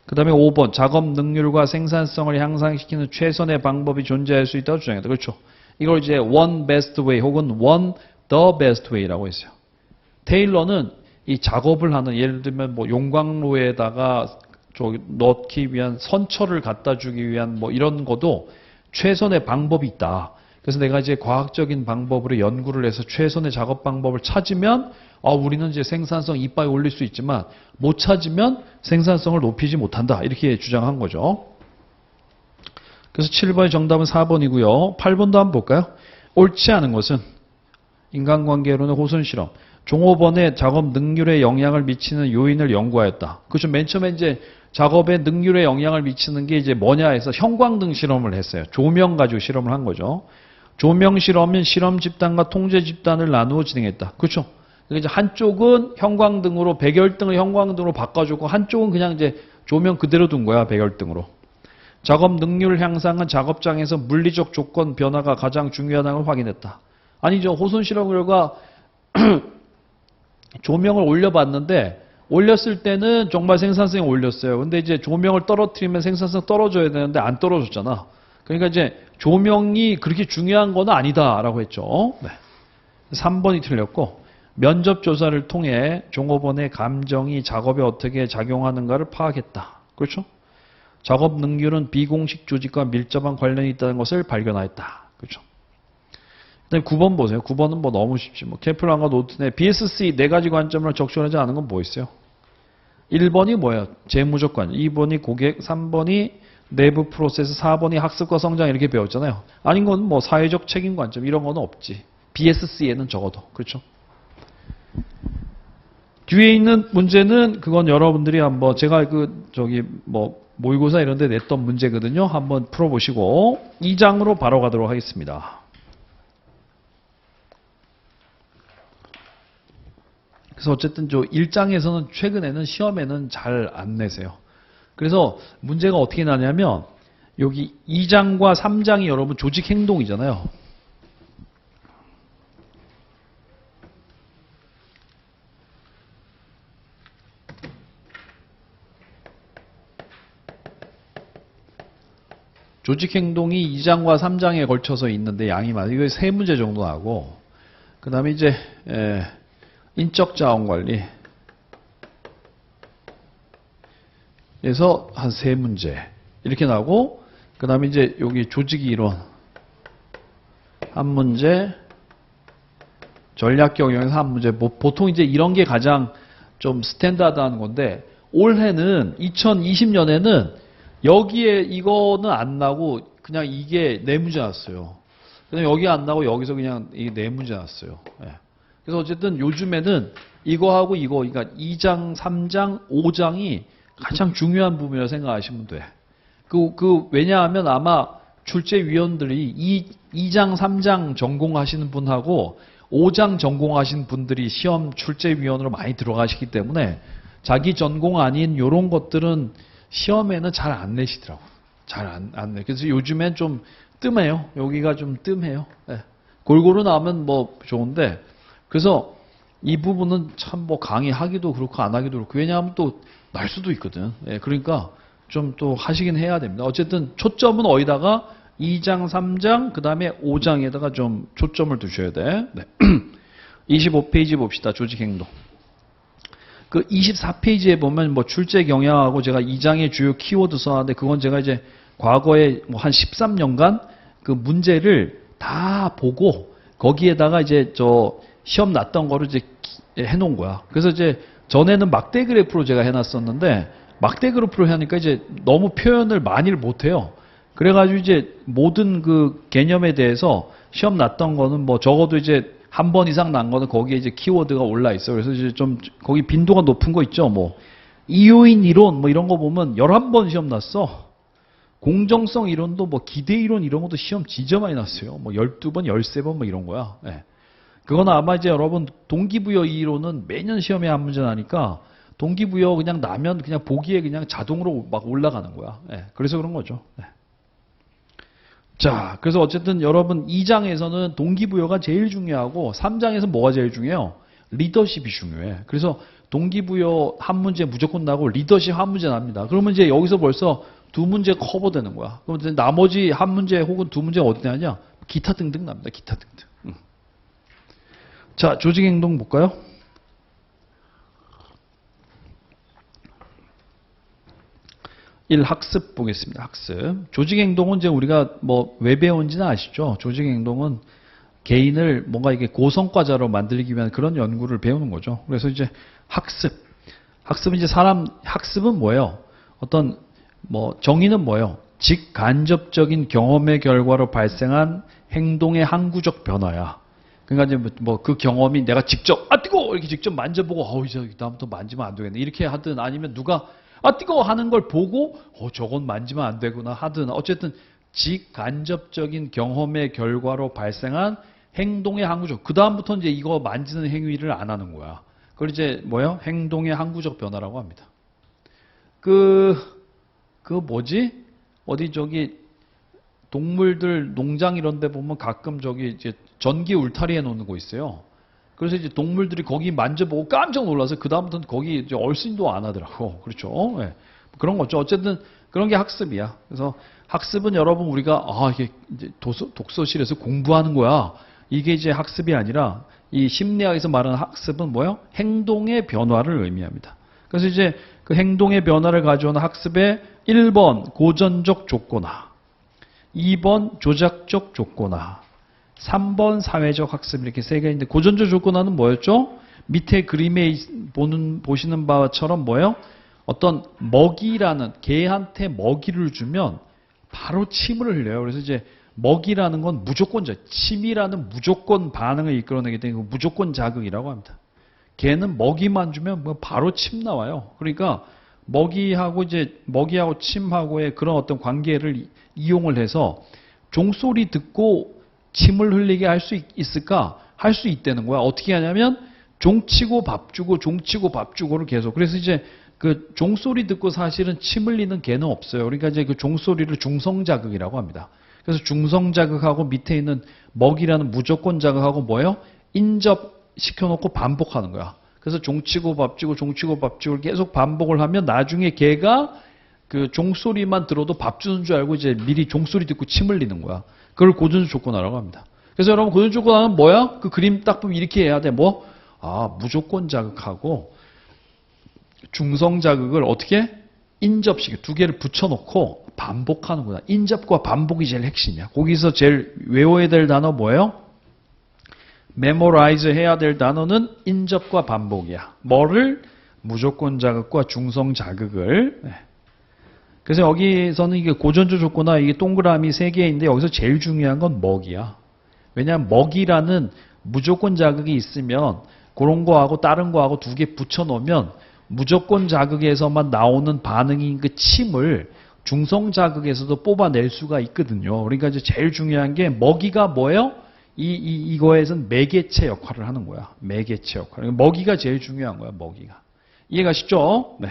Speaker 1: 그 다음에 5번 작업 능률과 생산성을 향상시키는 최선의 방법이 존재할 수 있다고 주장했다. 그렇죠. 이걸 이제 one best way 혹은 one the best way라고 했어요. 테일러는 이 작업을 하는 예를 들면 뭐 용광로에다가 넣기 위한 선처를 갖다 주기 위한 뭐 이런 것도 최선의 방법이 있다. 그래서 내가 이제 과학적인 방법으로 연구를 해서 최선의 작업 방법을 찾으면 우리는 이제 생산성 이빠이 올릴 수 있지만 못 찾으면 생산성을 높이지 못한다. 이렇게 주장한 거죠. 그래서 7번의 정답은 4번이고요. 8번도 한번 볼까요? 옳지 않은 것은 인간관계론의 호선 실험. 종업원의 작업 능률에 영향을 미치는 요인을 연구하였다. 그렇죠. 맨 처음에 이제 작업의 능률에 영향을 미치는 게 이제 뭐냐 해서 형광등 실험을 했어요. 조명 가지고 실험을 한 거죠. 조명 실험은 실험 집단과 통제 집단을 나누어 진행했다. 그렇죠. 그러니까 이제 한쪽은 형광등으로 백열등을 형광등으로 바꿔주고 한쪽은 그냥 이제 조명 그대로 둔 거야. 백열등으로. 작업 능률 향상은 작업장에서 물리적 조건 변화가 가장 중요하다는 걸 확인했다. 아니죠. 호선 실험 결과 조명을 올려봤는데 올렸을 때는 정말 생산성이 올렸어요. 근데 이제 조명을 떨어뜨리면 생산성 떨어져야 되는데 안 떨어졌잖아. 그러니까 이제 조명이 그렇게 중요한 건 아니다라고 했죠. 네. 3번이 틀렸고 면접 조사를 통해 종업원의 감정이 작업에 어떻게 작용하는가를 파악했다. 그렇죠? 작업 능률은 비공식 조직과 밀접한 관련이 있다는 것을 발견하였다. 그렇죠? 9번 보세요. 9번은 뭐 너무 쉽지. 뭐 케플란과 노튼의 BSC 네 가지 관점을 적절하지 않은 건 뭐 있어요? 1번이 뭐예요? 재무적 관점. 2번이 고객, 3번이 내부 프로세스, 4번이 학습과 성장 이렇게 배웠잖아요. 아닌 건 뭐 사회적 책임 관점 이런 건 없지. BSC에는 적어도. 그렇죠? 뒤에 있는 문제는 그건 여러분들이 한번 제가 모의고사 이런 데 냈던 문제거든요. 한번 풀어보시고 2장으로 바로 가도록 하겠습니다. 그래서 어쨌든 1장에서는 최근에는 시험에는 잘 안 내세요. 그래서 문제가 어떻게 나냐면 여기 2장과 3장이 여러분 조직 행동이잖아요. 조직 행동이 2장과 3장에 걸쳐서 있는데 양이 많아요. 이거 3문제 정도 나고 그 다음에 이제 인적 자원 관리 에서 한 3문제 이렇게 나고 그 다음에 이제 여기 조직 이론 한 문제 전략 경영에서 한 문제 뭐 보통 이제 이런 게 가장 좀 스탠다드한 건데 올해는 2020년에는 여기에 이거는 안 나고 그냥 이게 4문제 나왔어요. 그다음에 여기 안 나고 여기서 그냥 이게 4문제 나왔어요. 예. 그래서 어쨌든 요즘에는 이거하고 이거 그러니까 2장, 3장, 5장이 가장 중요한 부분이라고 생각하시면 돼. 왜냐하면 아마 출제위원들이 2장, 3장 전공하시는 분하고 5장 전공하시는 분들이 시험 출제위원으로 많이 들어가시기 때문에 자기 전공 아닌 이런 것들은 시험에는 잘 안 내시더라고. 잘 안 내. 그래서 요즘엔 좀 뜸해요. 여기가 좀 뜸해요. 네. 골고루 나오면 뭐 좋은데 그래서 이 부분은 참 뭐 강의하기도 그렇고 안 하기도 그렇고 왜냐하면 또 날 수도 있거든. 네. 그러니까 좀 또 하시긴 해야 됩니다. 어쨌든 초점은 어디다가 2장, 3장, 그 다음에 5장에다가 좀 초점을 두셔야 돼. 네. 25페이지 봅시다. 조직행동. 그 24페이지에 보면 뭐 출제 경향하고 제가 2장의 주요 키워드 써놨는데 그건 제가 이제 과거에 뭐 한 13년간 그 문제를 다 보고 거기에다가 이제 시험 났던 거를 이제 해놓은 거야. 그래서 이제 전에는 막대 그래프로 제가 해놨었는데 막대 그래프로 하니까 이제 너무 표현을 많이를 못해요. 그래가지고 이제 모든 그 개념에 대해서 시험 났던 거는 뭐 적어도 이제 한 번 이상 난 거는 거기에 이제 키워드가 올라 있어요. 그래서 이제 좀 거기 빈도가 높은 거 있죠. 뭐 이요인 이론 뭐 이런 거 보면 11번 시험 났어. 공정성 이론도 뭐 기대 이론 이런 것도 시험 진짜 많이 났어요. 뭐 12번, 13번 뭐 이런 거야. 네. 그건 아마 이제 여러분 동기부여 이론은 매년 시험에 한 문제 나니까 동기부여 그냥 나면 그냥 보기에 그냥 자동으로 막 올라가는 거야. 네. 그래서 그런 거죠. 네. 자, 그래서 어쨌든 여러분 2장에서는 동기부여가 제일 중요하고 3장에서 뭐가 제일 중요해요? 리더십이 중요해. 그래서 동기부여 한 문제 무조건 나고 리더십 한 문제 납니다. 그러면 이제 여기서 벌써 2문제 커버되는 거야. 그럼 이제 나머지 한 문제 혹은 2문제가 어디 나냐? 기타 등등 납니다. 기타 등등. 자, 조직행동 볼까요? 1. 학습 보겠습니다. 학습. 조직행동은 이제 우리가 뭐 왜 배운지는 아시죠? 조직행동은 개인을 뭔가 이게 고성과자로 만들기 위한 그런 연구를 배우는 거죠. 그래서 이제 학습. 학습은 이제 학습은 뭐예요? 어떤 뭐 정의는 뭐예요? 직간접적인 경험의 결과로 발생한 행동의 항구적 변화야. 그러니까 이제 뭐 그 경험이 내가 직접 뜨거워 이렇게 직접 만져보고 이제 다음부터 만지면 안 되겠네 이렇게 하든 아니면 누가 뜨거워 하는 걸 보고 저건 만지면 안 되구나 하든 어쨌든 직간접적인 경험의 결과로 발생한 행동의 항구적. 그 다음부터 이제 이거 만지는 행위를 안 하는 거야. 그걸 이제 뭐예요? 행동의 항구적 변화라고 합니다. 뭐지? 어디 동물들 농장 이런 데 보면 가끔 이제 전기 울타리 해 놓는 거 있어요. 그래서 이제 동물들이 거기 만져보고 깜짝 놀라서 그다음부터는 거기 이제 얼씬도 안 하더라고. 그렇죠? 네. 그런 거죠. 어쨌든 그런 게 학습이야. 그래서 학습은 여러분 우리가 이게 이제 독서실에서 공부하는 거야. 이게 이제 학습이 아니라 이 심리학에서 말하는 학습은 뭐예요? 행동의 변화를 의미합니다. 그래서 이제 그 행동의 변화를 가져오는 학습의 1번 고전적 조건화, 2번 조작적 조건화, 3번 사회적 학습 이렇게 세 개인데 고전적 조건화는 뭐였죠? 밑에 그림에 보시는 바처럼 뭐예요? 어떤 먹이라는 개한테 먹이를 주면 바로 침을 흘려요. 그래서 이제 먹이라는 건 무조건자, 침이라는 무조건 반응을 이끌어내기 때문에 무조건 자극이라고 합니다. 개는 먹이만 주면 뭐 바로 침 나와요. 그러니까 먹이하고 침하고의 그런 어떤 관계를 이용을 해서 종소리 듣고 침을 흘리게 할 수 있을까? 할 수 있다는 거야. 어떻게 하냐면 종치고 밥 주고 종치고 밥 주고를 계속. 그래서 이제 그 종소리 듣고 사실은 침 흘리는 개는 없어요. 그러니까 이제 그 종소리를 중성자극이라고 합니다. 그래서 중성자극하고 밑에 있는 먹이라는 무조건 자극하고 뭐예요? 인접시켜놓고 반복하는 거야. 그래서 종치고 밥 주고 종치고 밥 주고 계속 반복을 하면 나중에 개가 그 종소리만 들어도 밥 주는 줄 알고 이제 미리 종소리 듣고 침 흘리는 거야. 그걸 고전적 조건화라고 합니다. 그래서 여러분 고전적 조건화는 뭐야? 그 그림 딱 보면 이렇게 해야 돼. 뭐? 무조건 자극하고 중성 자극을 어떻게? 인접식 두 개를 붙여놓고 반복하는구나. 인접과 반복이 제일 핵심이야. 거기서 제일 외워야 될 단어 뭐예요? 메모라이즈 해야 될 단어는 인접과 반복이야. 뭐를? 무조건 자극과 중성 자극을. 네. 그래서 여기서는 이게 고전적 조건화 이게 동그라미 3개인데 여기서 제일 중요한 건 먹이야. 왜냐하면 먹이라는 무조건 자극이 있으면 그런 거하고 다른 거하고 두 개 붙여놓으면 무조건 자극에서만 나오는 반응인 그 침을 중성 자극에서도 뽑아낼 수가 있거든요. 그러니까 이제 제일 중요한 게 먹이가 뭐예요? 이거에선 매개체 역할을 하는 거야. 매개체 역할. 먹이가 제일 중요한 거야. 먹이가. 이해가 쉽죠? 네.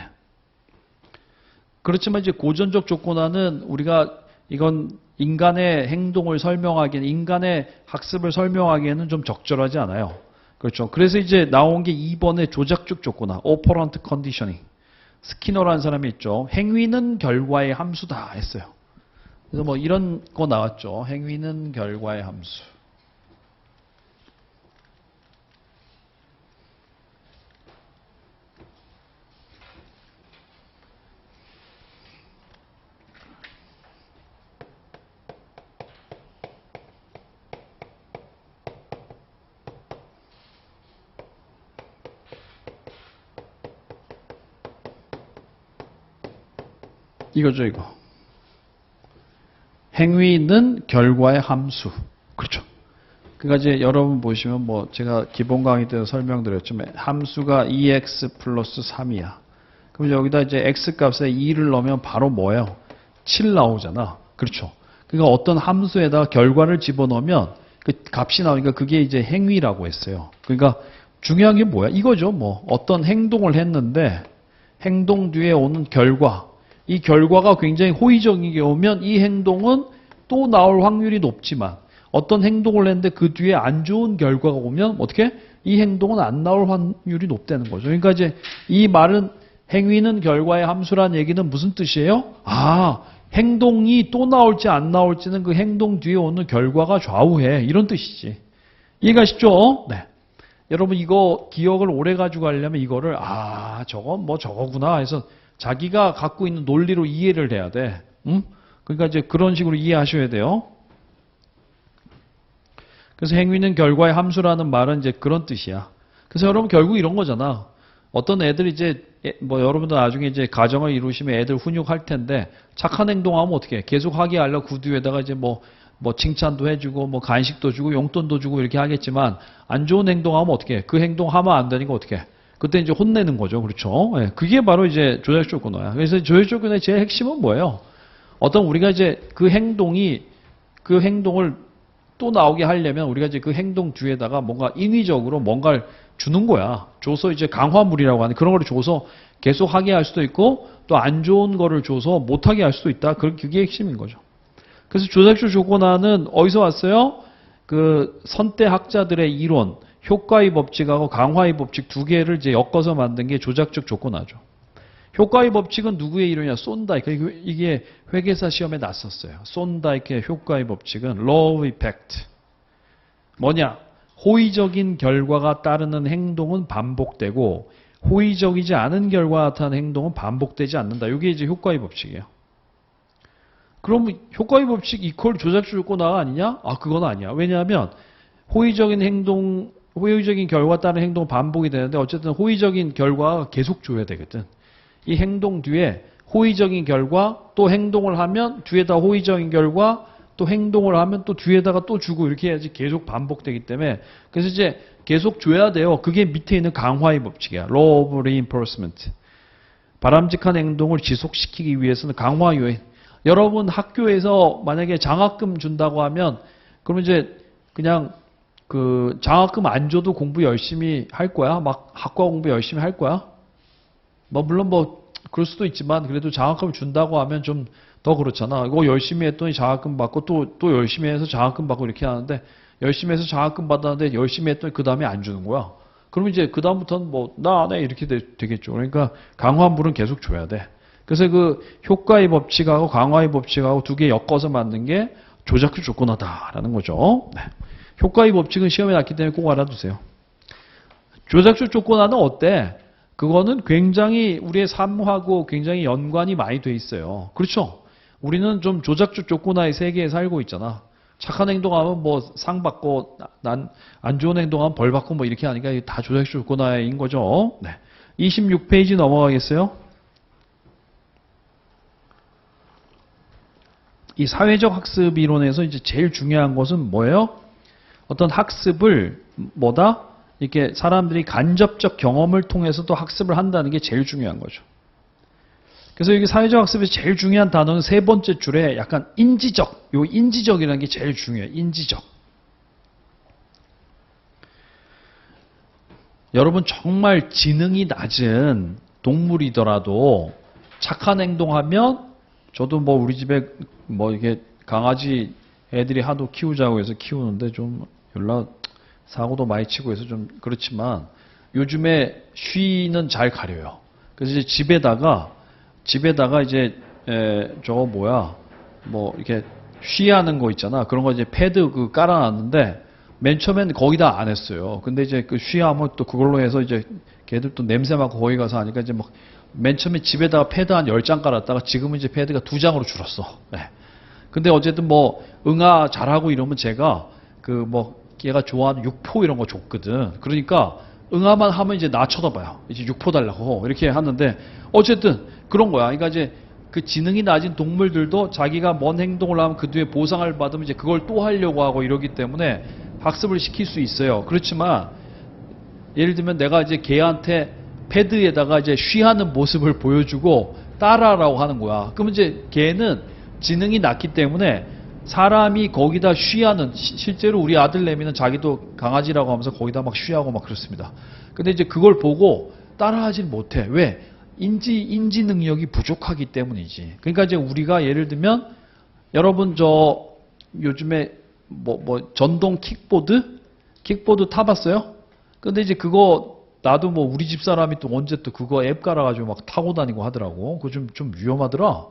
Speaker 1: 그렇지만 이제 고전적 조건화는 우리가 이건 인간의 행동을 설명하기에는 인간의 학습을 설명하기에는 좀 적절하지 않아요. 그렇죠. 그래서 이제 나온 게 2번의 조작적 조건화, operant conditioning. 스키너라는 사람이 있죠. 행위는 결과의 함수다 했어요. 그래서 뭐 이런 거 나왔죠. 행위는 결과의 함수. 이거죠, 이거. 행위는 결과의 함수. 그렇죠. 그러니까 이제 여러분 보시면 뭐 제가 기본 강의 때도 설명드렸지만 함수가 2x 플러스 3이야. 그럼 여기다 이제 x 값에 2를 넣으면 바로 뭐예요? 7 나오잖아. 그렇죠. 그러니까 어떤 함수에다가 결과를 집어넣으면 그 값이 나오니까 그게 이제 행위라고 했어요. 그러니까 중요한 게 뭐야? 이거죠. 뭐 어떤 행동을 했는데 행동 뒤에 오는 결과. 이 결과가 굉장히 호의적이게 오면 이 행동은 또 나올 확률이 높지만 어떤 행동을 했는데 그 뒤에 안 좋은 결과가 오면 어떻게? 이 행동은 안 나올 확률이 높다는 거죠. 그러니까 이제 이 말은 행위는 결과의 함수라는 얘기는 무슨 뜻이에요? 행동이 또 나올지 안 나올지는 그 행동 뒤에 오는 결과가 좌우해. 이런 뜻이지. 이해가 쉽죠? 네. 여러분 이거 기억을 오래 가지고 가려면 이거를 저건 뭐 저거구나 해서 자기가 갖고 있는 논리로 이해를 해야 돼. 그러니까 이제 그런 식으로 이해하셔야 돼요. 그래서 행위는 결과의 함수라는 말은 이제 그런 뜻이야. 그래서 여러분 결국 이런 거잖아. 어떤 애들이 이제 뭐 여러분도 나중에 이제 가정을 이루시면 애들 훈육할 텐데 착한 행동하면 어떻게 해? 계속 하게 하려고 그 뒤에다가 이제 뭐 칭찬도 해주고 뭐 간식도 주고 용돈도 주고 이렇게 하겠지만 안 좋은 행동하면 어떻게 해? 그 행동하면 안 되니까 어떻게 해? 그때 이제 혼내는 거죠. 그렇죠? 네, 그게 바로 이제 조작 조건화야. 그래서 조작 조건의 제일 핵심은 뭐예요? 어떤 우리가 이제 그 행동을 또 나오게 하려면 우리가 이제 그 행동 뒤에다가 뭔가 인위적으로 뭔가를 주는 거야. 줘서 이제 강화물이라고 하는 그런 걸 줘서 계속 하게 할 수도 있고 또 안 좋은 거를 줘서 못하게 할 수도 있다. 그게 핵심인 거죠. 그래서 조작적 조건화는 어디서 왔어요? 그 선대학자들의 이론, 효과의 법칙하고 강화의 법칙 두 개를 이제 엮어서 만든 게 조작적 조건화죠. 효과의 법칙은 누구의 이론이냐? 손다이크. 이게 회계사 시험에 났었어요. 손다이크의 효과의 법칙은 law of effect. 뭐냐? 호의적인 결과가 따르는 행동은 반복되고 호의적이지 않은 결과가 나타나는 행동은 반복되지 않는다. 이게 이제 효과의 법칙이에요. 그럼 효과의 법칙 이퀄 조작주 조건화가 아니냐? 아, 그건 아니야. 왜냐하면 호의적인 결과 따른 행동은 반복이 되는데 어쨌든 호의적인 결과가 계속 줘야 되거든. 이 행동 뒤에 호의적인 결과 또 행동을 하면 뒤에다 호의적인 결과 또 행동을 하면 또 뒤에다가 또 주고 이렇게 해야지 계속 반복되기 때문에 그래서 이제 계속 줘야 돼요. 그게 밑에 있는 강화의 법칙이야. Law of Reinforcement. 바람직한 행동을 지속시키기 위해서는 강화 요인. 여러분 학교에서 만약에 장학금 준다고 하면 그러면 이제 그냥 그 장학금 안 줘도 공부 열심히 할 거야? 막 학과 공부 열심히 할 거야? 뭐 물론 뭐 그럴 수도 있지만 그래도 장학금 준다고 하면 좀 더 그렇잖아. 이거 열심히 했더니 장학금 받고 또 열심히 해서 장학금 받고 이렇게 하는데 열심히 해서 장학금 받았는데 열심히 했더니 그 다음에 안 주는 거야. 그러면 이제 그 다음부터는 뭐 나 안 해 이렇게 되겠죠. 그러니까 강화물은 계속 줘야 돼. 그래서 그 효과의 법칙하고 강화의 법칙하고 두 개 엮어서 만든 게 조작주 조건화다라는 거죠. 네. 효과의 법칙은 시험에 났기 때문에 꼭 알아두세요. 조작주 조건화는 어때? 그거는 굉장히 우리의 삶하고 굉장히 연관이 많이 돼 있어요. 그렇죠? 우리는 좀 조작주 조건화의 세계에 살고 있잖아. 착한 행동하면 뭐 상 받고 난 안 좋은 행동하면 벌 받고 뭐 이렇게 하니까 이게 다 조작주 조건화인 거죠. 네. 26페이지 넘어가겠어요? 이 사회적 학습 이론에서 이제 제일 중요한 것은 뭐예요? 어떤 학습을 뭐다? 이렇게 사람들이 간접적 경험을 통해서도 학습을 한다는 게 제일 중요한 거죠. 그래서 여기 사회적 학습에서 제일 중요한 단어는 세 번째 줄에 약간 인지적, 요 인지적이라는 게 제일 중요해요. 인지적. 여러분 정말 지능이 낮은 동물이더라도 착한 행동하면 저도 뭐 우리 집에 뭐 이게 강아지 애들이 하도 키우자고 해서 키우는데 좀 연락 사고도 많이 치고 해서 좀 그렇지만 요즘에 쉬는 잘 가려요. 그래서 이제 집에다가 이제 저거 뭐야 뭐 이렇게 쉬하는 거 있잖아. 그런 거 이제 패드 그 깔아놨는데 맨 처음엔 거기다 안 했어요. 근데 이제 그 쉬하면 또 그걸로 해서 이제 걔들 또 냄새 맡고 거기 가서 하니까 이제 막 맨 처음에 집에다가 패드 한 10장 깔았다가 지금은 이제 패드가 2장으로 줄었어. 네. 근데 어쨌든 뭐 응아 잘하고 이러면 제가 그 뭐 얘가 좋아하는 육포 이런 거 줬거든. 그러니까 응아만 하면 이제 나 쳐다봐요. 이제 육포 달라고 이렇게 하는데 어쨌든 그런 거야. 그러니까 이제 그 지능이 낮은 동물들도 자기가 뭔 행동을 하면 그 뒤에 보상을 받으면 이제 그걸 또 하려고 하고 이러기 때문에 학습을 시킬 수 있어요. 그렇지만 예를 들면 내가 이제 걔한테 패드에다가 이제 쉬하는 모습을 보여주고 따라하라고 하는 거야. 그러면 이제 걔는 지능이 낮기 때문에 사람이 거기다 쉬하는 실제로 우리 아들내미는 자기도 강아지라고 하면서 거기다 막 쉬하고 막 그렇습니다. 근데 이제 그걸 보고 따라하질 못해. 왜? 인지 능력이 부족하기 때문이지. 그러니까 이제 우리가 예를 들면 여러분 저 요즘에 뭐 전동 킥보드 타봤어요? 근데 이제 그거 나도 뭐 우리 집 사람이 또 언제 또 그거 앱 깔아가지고 막 타고 다니고 하더라고. 그거 좀 위험하더라.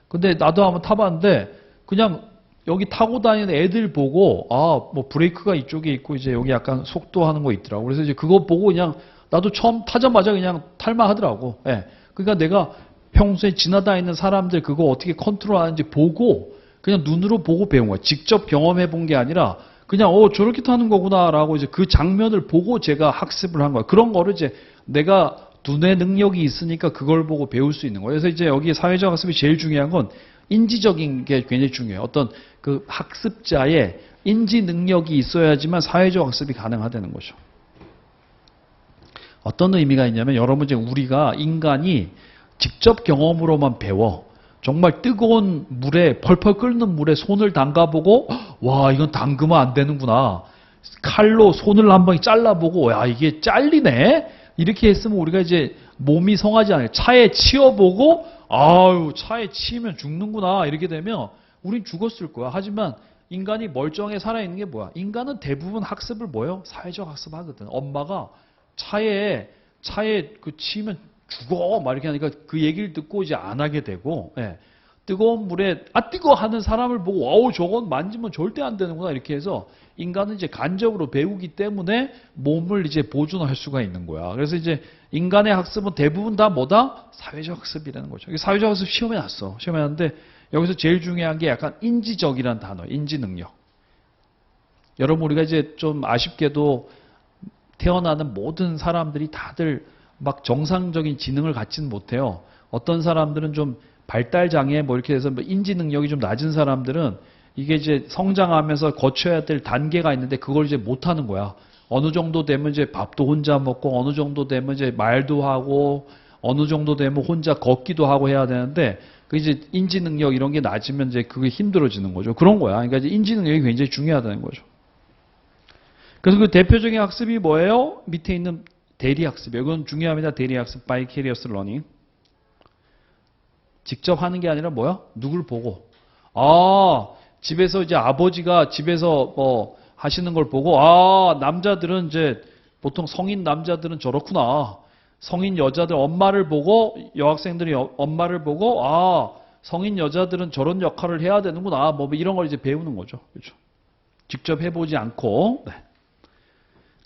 Speaker 1: 근데 나도 한번 타봤는데 그냥 여기 타고 다니는 애들 보고 뭐 브레이크가 이쪽에 있고 이제 여기 약간 속도하는 거 있더라고. 그래서 이제 그거 보고 그냥 나도 처음 타자마자 그냥 탈만 하더라고. 예. 그러니까 내가 평소에 지나다니는 사람들 그거 어떻게 컨트롤하는지 보고 그냥 눈으로 보고 배운 거야. 직접 경험해 본 게 아니라 그냥 저렇게 타는 거구나라고 이제 그 장면을 보고 제가 학습을 한 거야. 그런 거를 이제 내가 두뇌 능력이 있으니까 그걸 보고 배울 수 있는 거예요. 그래서 이제 여기 사회적 학습이 제일 중요한 건 인지적인 게 굉장히 중요해요. 어떤 그 학습자의 인지 능력이 있어야지만 사회적 학습이 가능하다는 거죠. 어떤 의미가 있냐면 여러분 이제 우리가 인간이 직접 경험으로만 배워. 정말 뜨거운 물에 펄펄 끓는 물에 손을 담가보고 와 이건 담그면 안 되는구나. 칼로 손을 한 번 잘라보고 야 이게 잘리네. 이렇게 했으면 우리가 이제 몸이 성하지 않아요. 차에 치여보고 아유 차에 치이면 죽는구나 이렇게 되면 우린 죽었을 거야. 하지만 인간이 멀쩡하게 살아있는 게 뭐야? 인간은 대부분 학습을 뭐예요? 사회적 학습 하거든. 엄마가 차에 그 치이면 죽어 막 이렇게 하니까 그 얘기를 듣고 이제 안 하게 되고, 예. 뜨거운 물에 뜨거 하는 사람을 보고 어우 저건 만지면 절대 안 되는구나 이렇게 해서 인간은 이제 간접으로 배우기 때문에 몸을 이제 보존할 수가 있는 거야. 그래서 이제 인간의 학습은 대부분 다 뭐다? 사회적 학습이라는 거죠. 사회적 학습 시험에 났어. 시험에 났는데 여기서 제일 중요한 게 약간 인지적이라는 단어, 인지 능력. 여러분 우리가 이제 좀 아쉽게도 태어나는 모든 사람들이 다들 막 정상적인 지능을 갖지는 못해요. 어떤 사람들은 좀 발달 장애 뭐 이렇게 해서 인지 능력이 좀 낮은 사람들은 이게 이제 성장하면서 거쳐야 될 단계가 있는데 그걸 이제 못 하는 거야. 어느 정도 되면 이제 밥도 혼자 먹고 어느 정도 되면 이제 말도 하고 어느 정도 되면 혼자 걷기도 하고 해야 되는데 그 이제 인지 능력 이런 게 낮으면 이제 그게 힘들어지는 거죠. 그런 거야. 그러니까 이제 인지 능력이 굉장히 중요하다는 거죠. 그래서 그 대표적인 학습이 뭐예요? 밑에 있는 대리학습이에요. 이건 중요합니다. 대리학습, Vicarious Learning. 직접 하는 게 아니라 뭐야? 누굴 보고. 집에서 이제 아버지가 집에서 뭐 하시는 걸 보고, 남자들은 이제 보통 성인 남자들은 저렇구나. 성인 여자들 엄마를 보고, 여학생들이 엄마를 보고, 성인 여자들은 저런 역할을 해야 되는구나. 뭐 이런 걸 이제 배우는 거죠. 그렇죠? 직접 해보지 않고. 네.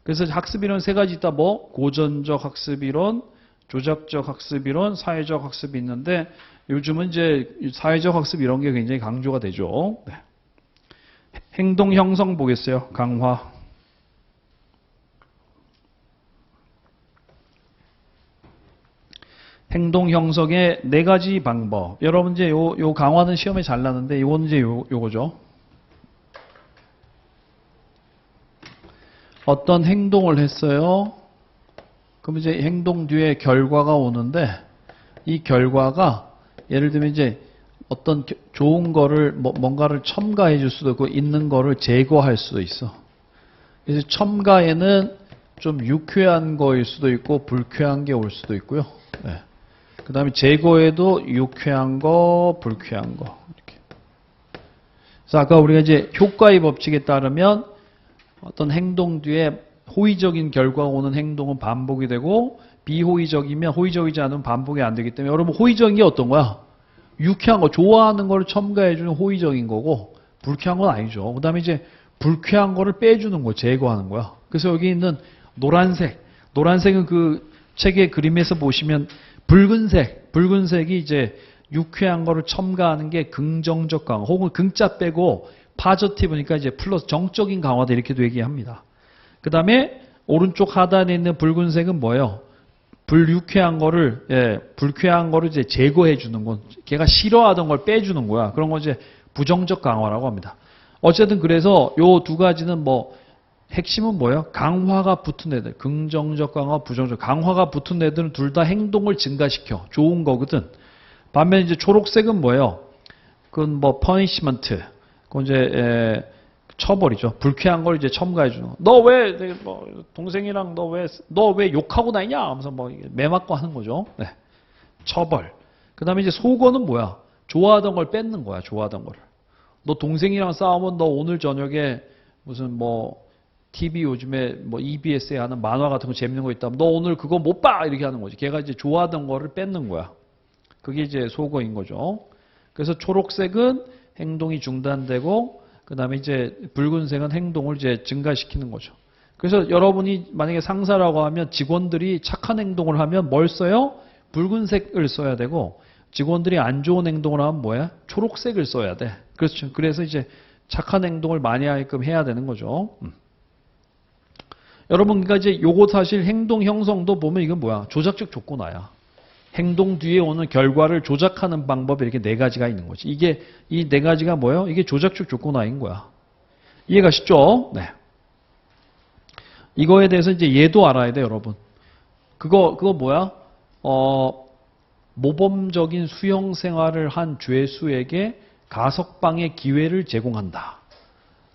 Speaker 1: 그래서 학습이론 세 가지 있다. 뭐 고전적 학습이론, 조작적 학습이론, 사회적 학습이 있는데 요즘은 이제 사회적 학습 이런 게 굉장히 강조가 되죠. 네. 행동 형성 보겠어요. 강화. 행동 형성의 네 가지 방법. 여러분 이제 요 강화는 시험에 잘 나는데 이건 이제 요거죠. 어떤 행동을 했어요. 그럼 이제 행동 뒤에 결과가 오는데 이 결과가 예를 들면 이제 어떤 좋은 거를 뭔가를 첨가해 줄 수도 있고 있는 거를 제거할 수도 있어. 그래서 첨가에는 좀 유쾌한 거일 수도 있고 불쾌한 게 올 수도 있고요. 네. 그 다음에 제거에도 유쾌한 거, 불쾌한 거 이렇게. 그래서 아까 우리가 이제 효과의 법칙에 따르면 어떤 행동 뒤에 호의적인 결과가 오는 행동은 반복이 되고 비호의적이면 호의적이지 않으면 반복이 안 되기 때문에 여러분 호의적인 게 어떤 거야? 유쾌한 거, 좋아하는 거를 첨가해 주는 호의적인 거고 불쾌한 건 아니죠. 그 다음에 이제 불쾌한 거를 빼주는 거, 제거하는 거야. 그래서 여기 있는 노란색은 그 책의 그림에서 보시면 붉은색이 이제 유쾌한 거를 첨가하는 게 긍정적 강화 혹은 긍자 빼고 파저티브니까 이제 플러스 정적인 강화다 이렇게도 얘기합니다. 그 다음에 오른쪽 하단에 있는 붉은색은 뭐예요? 불쾌한 거를 이제 제거해 주는 건 걔가 싫어하던 걸 빼주는 거야. 그런 거 이제 부정적 강화라고 합니다. 어쨌든 그래서 요 두 가지는 뭐 핵심은 뭐예요? 강화가 붙은 애들, 긍정적 강화, 부정적 강화가 붙은 애들은 둘 다 행동을 증가시켜 좋은 거거든. 반면 이제 초록색은 뭐예요? 그건 뭐 퍼니시먼트, 그건 이제 처벌이죠. 불쾌한 걸 이제 첨가해 주는 거. 너 왜 동생이랑 너 왜 욕하고 다니냐? 하면서 뭐 매맞고 하는 거죠. 네. 처벌. 그다음에 이제 속어는 뭐야? 좋아하던 걸 뺏는 거야. 좋아하던 거를. 너 동생이랑 싸우면 너 오늘 저녁에 무슨 뭐 TV 요즘에 뭐 EBS에 하는 만화 같은 거 재밌는 거 있다면 너 오늘 그거 못 봐! 이렇게 하는 거지. 걔가 이제 좋아하던 거를 뺏는 거야. 그게 이제 속어인 거죠. 그래서 초록색은 행동이 중단되고 그 다음에 이제 붉은색은 행동을 이제 증가시키는 거죠. 그래서 여러분이 만약에 상사라고 하면 직원들이 착한 행동을 하면 뭘 써요? 붉은색을 써야 되고 직원들이 안 좋은 행동을 하면 뭐야? 초록색을 써야 돼. 그렇죠. 그래서 이제 착한 행동을 많이 하게끔 해야 되는 거죠. 여러분, 그러니까 이제 요거 사실 행동 형성도 보면 이건 뭐야? 조작적 조건화야. 행동 뒤에 오는 결과를 조작하는 방법이 이렇게 네 가지가 있는 거지. 이게 이 네 가지가 뭐예요? 이게 조작적 조건화인 거야. 이해가 쉽죠? 네. 이거에 대해서 이제 얘도 알아야 돼, 여러분. 그거 뭐야? 모범적인 수용 생활을 한 죄수에게 가석방의 기회를 제공한다.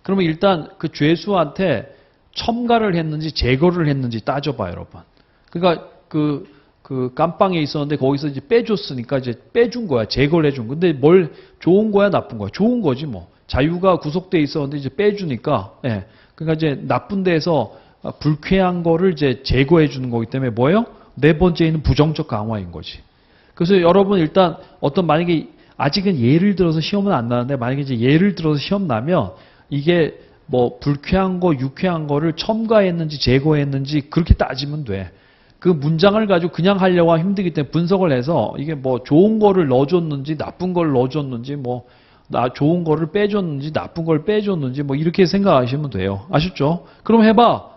Speaker 1: 그러면 일단 그 죄수한테 첨가를 했는지 제거를 했는지 따져봐요, 여러분. 그러니까 그 깜빵에 있었는데 거기서 이제 빼줬으니까 이제 빼준 거야. 제거를 해준. 근데 뭘 좋은 거야, 나쁜 거야? 좋은 거지 뭐. 자유가 구속돼 있었는데 이제 빼주니까, 그러니까 이제 나쁜 데에서 불쾌한 거를 이제 제거해 주는 거기 때문에 뭐예요? 네 번째는 부정적 강화인 거지. 그래서 여러분 일단 어떤 만약에 아직은 예를 들어서 시험은 안 나는데 만약에 이제 예를 들어서 시험 나면 이게 뭐 불쾌한 거, 유쾌한 거를 첨가했는지 제거했는지 그렇게 따지면 돼. 그 문장을 가지고 그냥 하려고 하면 힘들기 때문에 분석을 해서 이게 뭐 좋은 거를 넣어줬는지 나쁜 걸 넣어줬는지 뭐 좋은 거를 빼줬는지 나쁜 걸 빼줬는지 뭐 이렇게 생각하시면 돼요. 아셨죠? 그럼 해봐.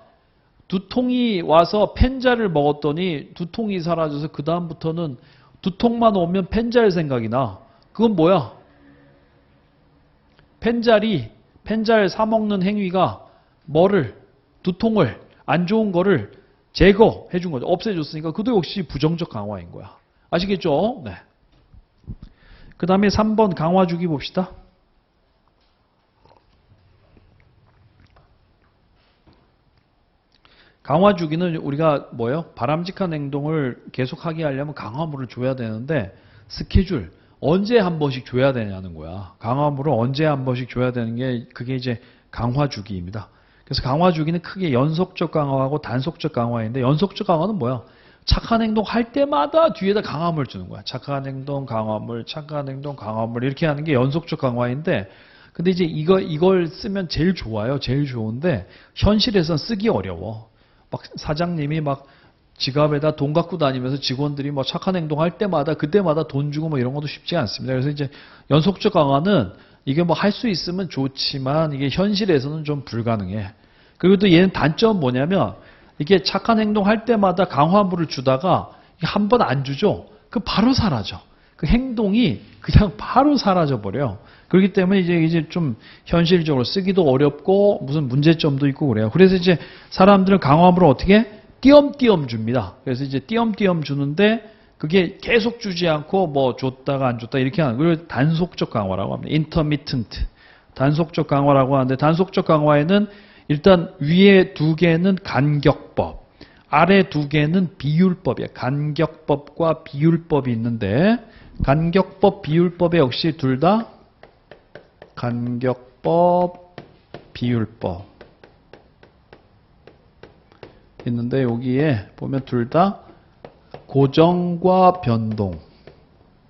Speaker 1: 두통이 와서 펜자를 먹었더니 두통이 사라져서 그 다음부터는 두통만 오면 펜잘 생각이 나. 그건 뭐야? 펜잘 사먹는 행위가 뭐를? 두통을, 안 좋은 거를 제거해 준 거죠. 없애줬으니까 그도 역시 부정적 강화인 거야. 아시겠죠? 네. 그 다음에 3번 강화주기 봅시다. 강화주기는 우리가 뭐예요? 바람직한 행동을 계속하게 하려면 강화물을 줘야 되는데 스케줄 언제 한 번씩 줘야 되냐는 거야. 강화물을 언제 한 번씩 줘야 되는 게 그게 이제 강화주기입니다. 그래서 강화주기는 크게 연속적 강화하고 단속적 강화인데 연속적 강화는 뭐야? 착한 행동 할 때마다 뒤에다 강화물 주는 거야. 착한 행동 강화물, 착한 행동 강화물 이렇게 하는 게 연속적 강화인데 근데 이제 이걸 쓰면 제일 좋아요. 제일 좋은데 현실에선 쓰기 어려워. 막 사장님이 막 지갑에다 돈 갖고 다니면서 직원들이 뭐 착한 행동 할 때마다 그때마다 돈 주고 뭐 이런 것도 쉽지 않습니다. 그래서 이제 연속적 강화는 이게 뭐 할 수 있으면 좋지만 이게 현실에서는 좀 불가능해. 그리고 또 얘는 단점은 뭐냐면 이게 착한 행동 할 때마다 강화물을 주다가 한 번 안 주죠. 그 바로 사라져. 그 행동이 그냥 바로 사라져 버려. 그렇기 때문에 이제 좀 현실적으로 쓰기도 어렵고 무슨 문제점도 있고 그래요. 그래서 이제 사람들은 강화물을 어떻게 띄엄띄엄 줍니다. 그래서 이제 띄엄띄엄 주는데 그게 계속 주지 않고 뭐 줬다가 안 줬다 이렇게 하는 그걸 단속적 강화라고 합니다. intermittent. 단속적 강화라고 하는데 단속적 강화에는 일단 위에 두 개는 간격법, 아래 두 개는 비율법이에요. 간격법과 비율법이 있는데 간격법, 비율법에 역시 둘 다 간격법, 비율법 있는데 여기에 보면 둘 다 고정과 변동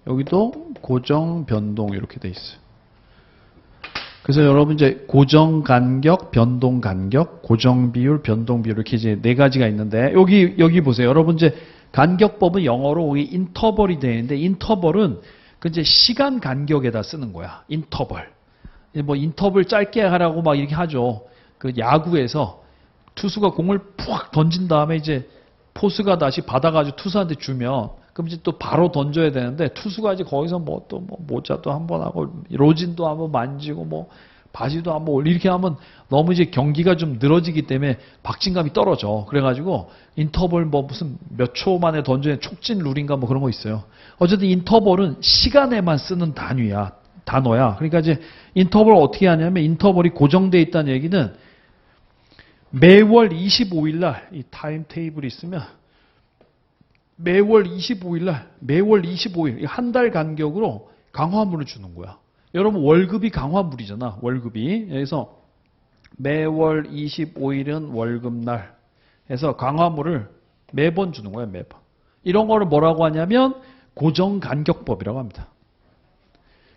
Speaker 1: 여기도 고정, 변동 이렇게 돼 있어요. 그래서 여러분 이제 고정 간격, 변동 간격, 고정 비율, 변동 비율 이렇게 이제 네 가지가 있는데 여기 보세요. 여러분 이제 간격법은 영어로 여기 인터벌이 되어 있는데 인터벌은 그 이제 시간 간격에다 쓰는 거야. 인터벌. 뭐 인터벌 짧게 하라고 막 이렇게 하죠. 그 야구에서 투수가 공을 푹 던진 다음에 이제 포수가 다시 받아가지고 투수한테 주면 그럼 이제 또 바로 던져야 되는데 투수가 이제 거기서 뭐 또 뭐 모자도 한번 하고 로진도 한번 만지고 뭐 바지도 한번 올리고 이렇게 하면 너무 이제 경기가 좀 늘어지기 때문에 박진감이 떨어져. 그래가지고 인터벌 뭐 무슨 몇 초 만에 던져야 촉진 룰인가 뭐 그런 거 있어요. 어쨌든 인터벌은 시간에만 쓰는 단어야. 그러니까 이제 인터벌 어떻게 하냐면 인터벌이 고정되어 있다는 얘기는 매월 25일 날 이 타임 테이블이 있으면 매월 25일 날 매월 25일 한 달 간격으로 강화물을 주는 거야. 여러분 월급이 강화물이잖아. 월급이. 그래서 매월 25일은 월급날 해서 강화물을 매번 주는 거야. 매번. 이런 거를 뭐라고 하냐면 고정간격법이라고 합니다.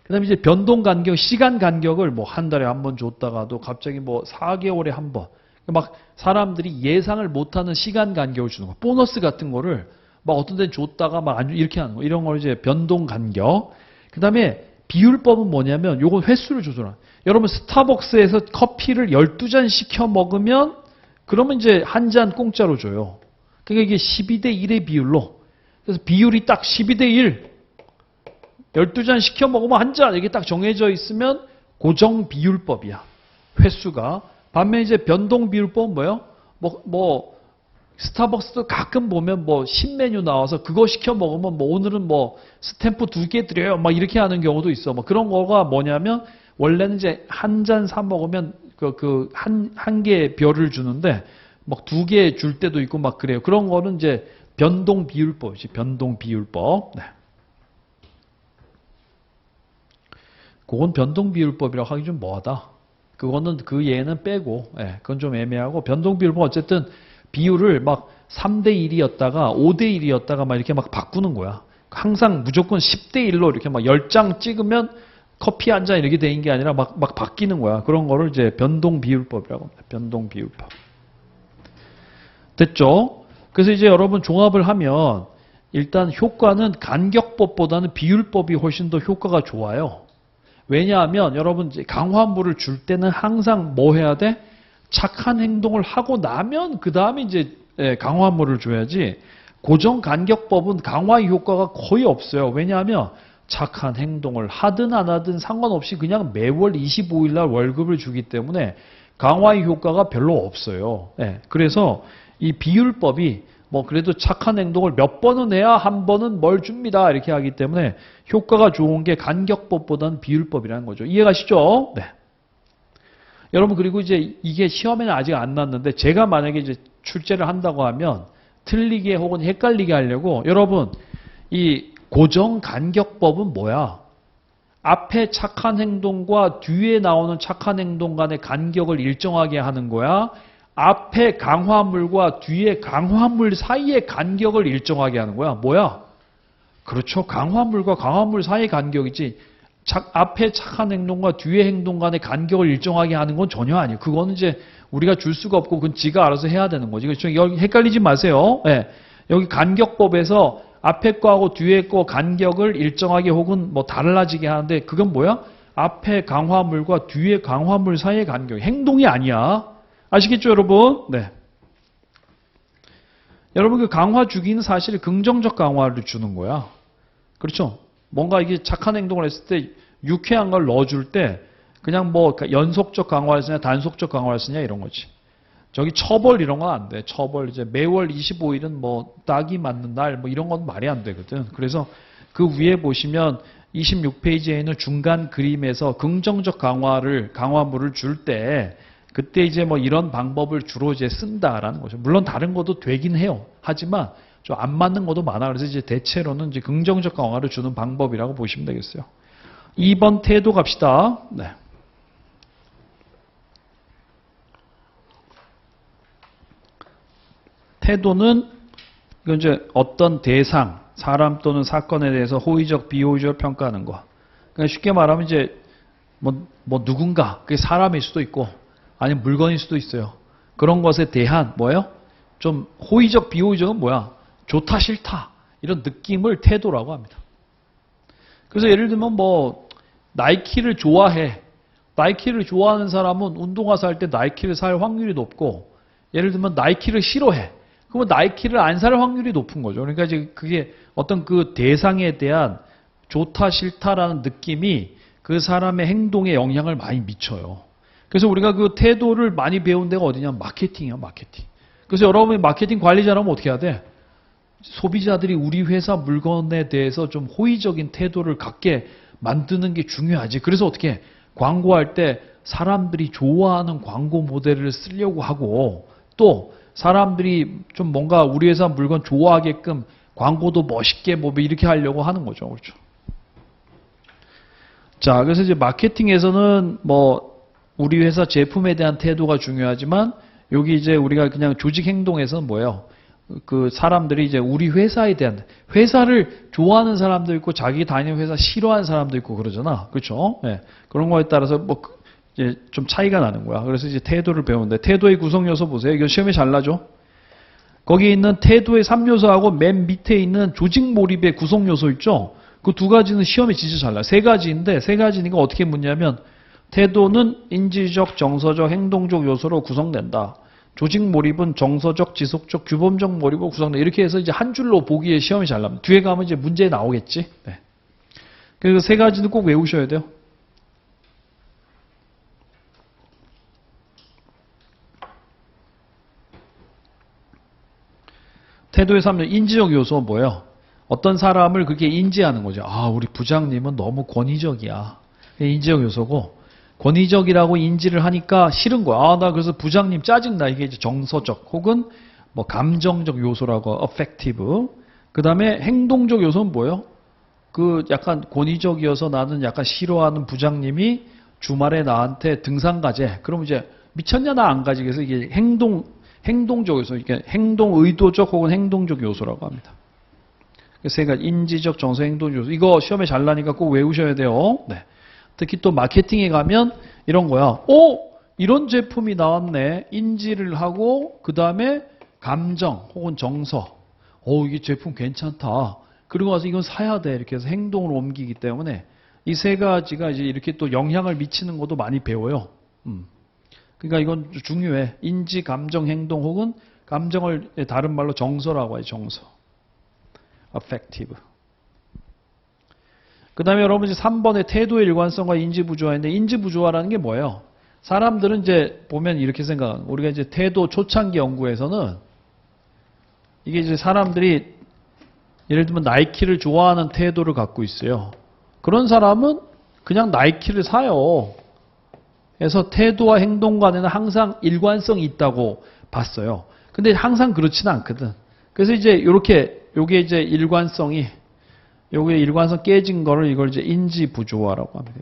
Speaker 1: 그 다음에 이제 변동간격, 시간 간격을 뭐 한 달에 한 번 줬다가도 갑자기 뭐 4개월에 한 번. 막 사람들이 예상을 못하는 시간 간격을 주는 거야. 보너스 같은 거를 막 어떤 데는 줬다가 막 안 이렇게 하는 거. 이런 걸 이제 변동간격. 그 다음에 비율법은 뭐냐면 요건 횟수를 조절하는. 여러분 스타벅스에서 커피를 12잔 시켜 먹으면 그러면 이제 한 잔 공짜로 줘요. 그러니까 이게 12대 1의 비율로. 그래서 비율이 딱 12대 1. 12잔 시켜 먹으면 한 잔 이게 딱 정해져 있으면 고정 비율법이야. 횟수가. 반면 이제 변동 비율법은 뭐예요? 스타벅스도 가끔 보면 뭐 신메뉴 나와서 그거 시켜 먹으면 뭐 오늘은 뭐 스탬프 2개 드려요. 막 이렇게 하는 경우도 있어. 뭐 그런 거가 뭐냐면 원래는 이제 한 잔 사 먹으면 한 개 별을 주는데 막 2개 줄 때도 있고 막 그래요. 그런 거는 이제 변동 비율법이지. 변동 비율법. 네. 그건 변동 비율법이라고 하기 좀 뭐하다. 그거는 그 예는 빼고, 예, 그건 좀 애매하고 변동 비율법 어쨌든 비율을 막 3대 1이었다가 5대 1이었다가 막 이렇게 막 바꾸는 거야. 항상 무조건 10대 1로 이렇게 막 10장 찍으면 커피 한 잔 이렇게 되는 게 아니라 막 바뀌는 거야. 그런 거를 이제 변동 비율법이라고 합니다. 변동 비율법. 됐죠? 그래서 이제 여러분 종합을 하면 일단 효과는 간격법보다는 비율법이 훨씬 더 효과가 좋아요. 왜냐하면 여러분 이제 강화물을 줄 때는 항상 뭐 해야 돼? 착한 행동을 하고 나면 그 다음에 이제 강화물을 줘야지. 고정 간격법은 강화 효과가 거의 없어요. 왜냐하면 착한 행동을 하든 안 하든 상관없이 그냥 매월 25일 날 월급을 주기 때문에 강화의 효과가 별로 없어요. 그래서 이 비율법이 뭐 그래도 착한 행동을 몇 번은 해야 한 번은 뭘 줍니다. 이렇게 하기 때문에 효과가 좋은 게 간격법보다는 비율법이라는 거죠. 이해가시죠? 네. 여러분 그리고 이제 이게 시험에는 아직 안 났는데 제가 만약에 이제 출제를 한다고 하면 틀리게 혹은 헷갈리게 하려고 여러분 이 고정 간격법은 뭐야? 앞에 착한 행동과 뒤에 나오는 착한 행동 간의 간격을 일정하게 하는 거야? 앞에 강화물과 뒤에 강화물 사이의 간격을 일정하게 하는 거야? 뭐야? 그렇죠. 강화물과 강화물 사이의 간격이지. 앞에 착한 행동과 뒤에 행동 간의 간격을 일정하게 하는 건 전혀 아니에요. 그거는 이제 우리가 줄 수가 없고 그건 지가 알아서 해야 되는 거지. 그렇죠? 여기 헷갈리지 마세요. 여기 간격법에서 앞에 거하고 뒤에 거 간격을 일정하게 혹은 뭐 달라지게 하는데 그건 뭐야? 앞에 강화물과 뒤에 강화물 사이의 간격. 행동이 아니야. 아시겠죠, 여러분? 네. 여러분 그 강화 주기는 사실 긍정적 강화를 주는 거야. 그렇죠? 뭔가 이게 착한 행동을 했을 때 유쾌한 걸 넣어줄 때 그냥 뭐 연속적 강화를 쓰냐 단속적 강화를 쓰냐 이런 거지. 저기 처벌 이런 건 안 돼. 처벌 이제 매월 25일은 뭐 딱이 맞는 날 뭐 이런 건 말이 안 되거든. 그래서 그 위에 보시면 26페이지에 있는 중간 그림에서 긍정적 강화물을 줄 때 그때 이제 뭐 이런 방법을 주로 이제 쓴다라는 거죠. 물론 다른 것도 되긴 해요. 하지만 좀 안 맞는 것도 많아. 그래서 이제 대체로는 이제 긍정적 강화를 주는 방법이라고 보시면 되겠어요. 2번 태도 갑시다. 네. 태도는 이건 이제 어떤 대상, 사람 또는 사건에 대해서 호의적, 비호의적으로 평가하는 거. 그러니까 쉽게 말하면 이제 뭐 누군가, 그게 사람일 수도 있고 아니면 물건일 수도 있어요. 그런 것에 대한 뭐예요? 좀 호의적, 비호의적은 뭐야? 좋다, 싫다 이런 느낌을 태도라고 합니다. 그래서 예를 들면 뭐 나이키를 좋아해. 나이키를 좋아하는 사람은 운동화 살 때 나이키를 살 확률이 높고 예를 들면 나이키를 싫어해. 그러면 나이키를 안 살 확률이 높은 거죠. 그러니까 이제 그게 어떤 그 대상에 대한 좋다, 싫다라는 느낌이 그 사람의 행동에 영향을 많이 미쳐요. 그래서 우리가 그 태도를 많이 배운 데가 어디냐면 마케팅이야, 마케팅. 그래서 여러분이 마케팅 관리자라면 어떻게 해야 돼? 소비자들이 우리 회사 물건에 대해서 좀 호의적인 태도를 갖게 만드는 게 중요하지. 그래서 어떻게 해? 광고할 때 사람들이 좋아하는 광고 모델을 쓰려고 하고 또 사람들이 좀 뭔가 우리 회사 물건 좋아하게끔 광고도 멋있게 뭐 이렇게 하려고 하는 거죠. 그렇죠? 자, 그래서 이제 마케팅에서는 뭐 우리 회사 제품에 대한 태도가 중요하지만 여기 이제 우리가 그냥 조직 행동에서는 뭐예요? 그 사람들이 이제 우리 회사에 대한 회사를 좋아하는 사람도 있고 자기 다니는 회사 싫어하는 사람도 있고 그러잖아. 그렇죠? 네. 그런 거에 따라서 뭐 이제 좀 차이가 나는 거야. 그래서 이제 태도를 배우는데 태도의 구성 요소 보세요. 이건 시험에 잘 나죠? 거기 있는 태도의 3요소하고 맨 밑에 있는 조직 몰입의 구성 요소 있죠? 그 두 가지는 시험에 진짜 잘 나. 세 가지인데 세 가지니까 어떻게 묻냐면 태도는 인지적, 정서적, 행동적 요소로 구성된다. 조직 몰입은 정서적, 지속적, 규범적 몰입으로 구성된다. 이렇게 해서 이제 한 줄로 보기에 시험이 잘 납니다. 뒤에 가면 이제 문제 나오겠지. 네. 그래서 세 가지는 꼭 외우셔야 돼요. 태도의 3요 인지적 요소는 뭐예요? 어떤 사람을 그렇게 인지하는 거죠. 아, 우리 부장님은 너무 권위적이야. 인지적 요소고 권위적이라고 인지를 하니까 싫은 거야. 아, 나 그래서 부장님 짜증나. 이게 이제 정서적 혹은 뭐 감정적 요소라고 affective. 그 다음에 행동적 요소는 뭐예요? 그 약간 권위적이어서 나는 약간 싫어하는 부장님이 주말에 나한테 등산 가재. 그럼 이제 미쳤냐 나 안 가지. 그래서 이게 행동적 요소, 이게 행동 의도적 혹은 행동적 요소라고 합니다. 세 가지 인지적, 정서, 행동 요소. 이거 시험에 잘 나니까 꼭 외우셔야 돼요. 네. 특히 또 마케팅에 가면 이런 거야. 이런 제품이 나왔네. 인지를 하고 그 다음에 감정 혹은 정서. 이게 제품 괜찮다. 그리고 와서 이건 사야 돼. 이렇게 해서 행동으로 옮기기 때문에 이 세 가지가 이제 이렇게 또 영향을 미치는 것도 많이 배워요. 그러니까 이건 중요해. 인지, 감정, 행동 혹은 감정을 다른 말로 정서라고 해요. 정서. affective. 그 다음에 여러분 이제 3번의 태도의 일관성과 인지부조화인데 인지부조화라는 게 뭐예요? 사람들은 이제 보면 이렇게 생각하는 우리가 이제 태도 초창기 연구에서는 이게 이제 사람들이 예를 들면 나이키를 좋아하는 태도를 갖고 있어요. 그런 사람은 그냥 나이키를 사요. 그래서 태도와 행동 간에는 항상 일관성이 있다고 봤어요. 근데 항상 그렇지는 않거든. 그래서 이제 이렇게 요게 이제 일관성이 요게 일관성 깨진 거를 이걸 이제 인지부조화라고 합니다.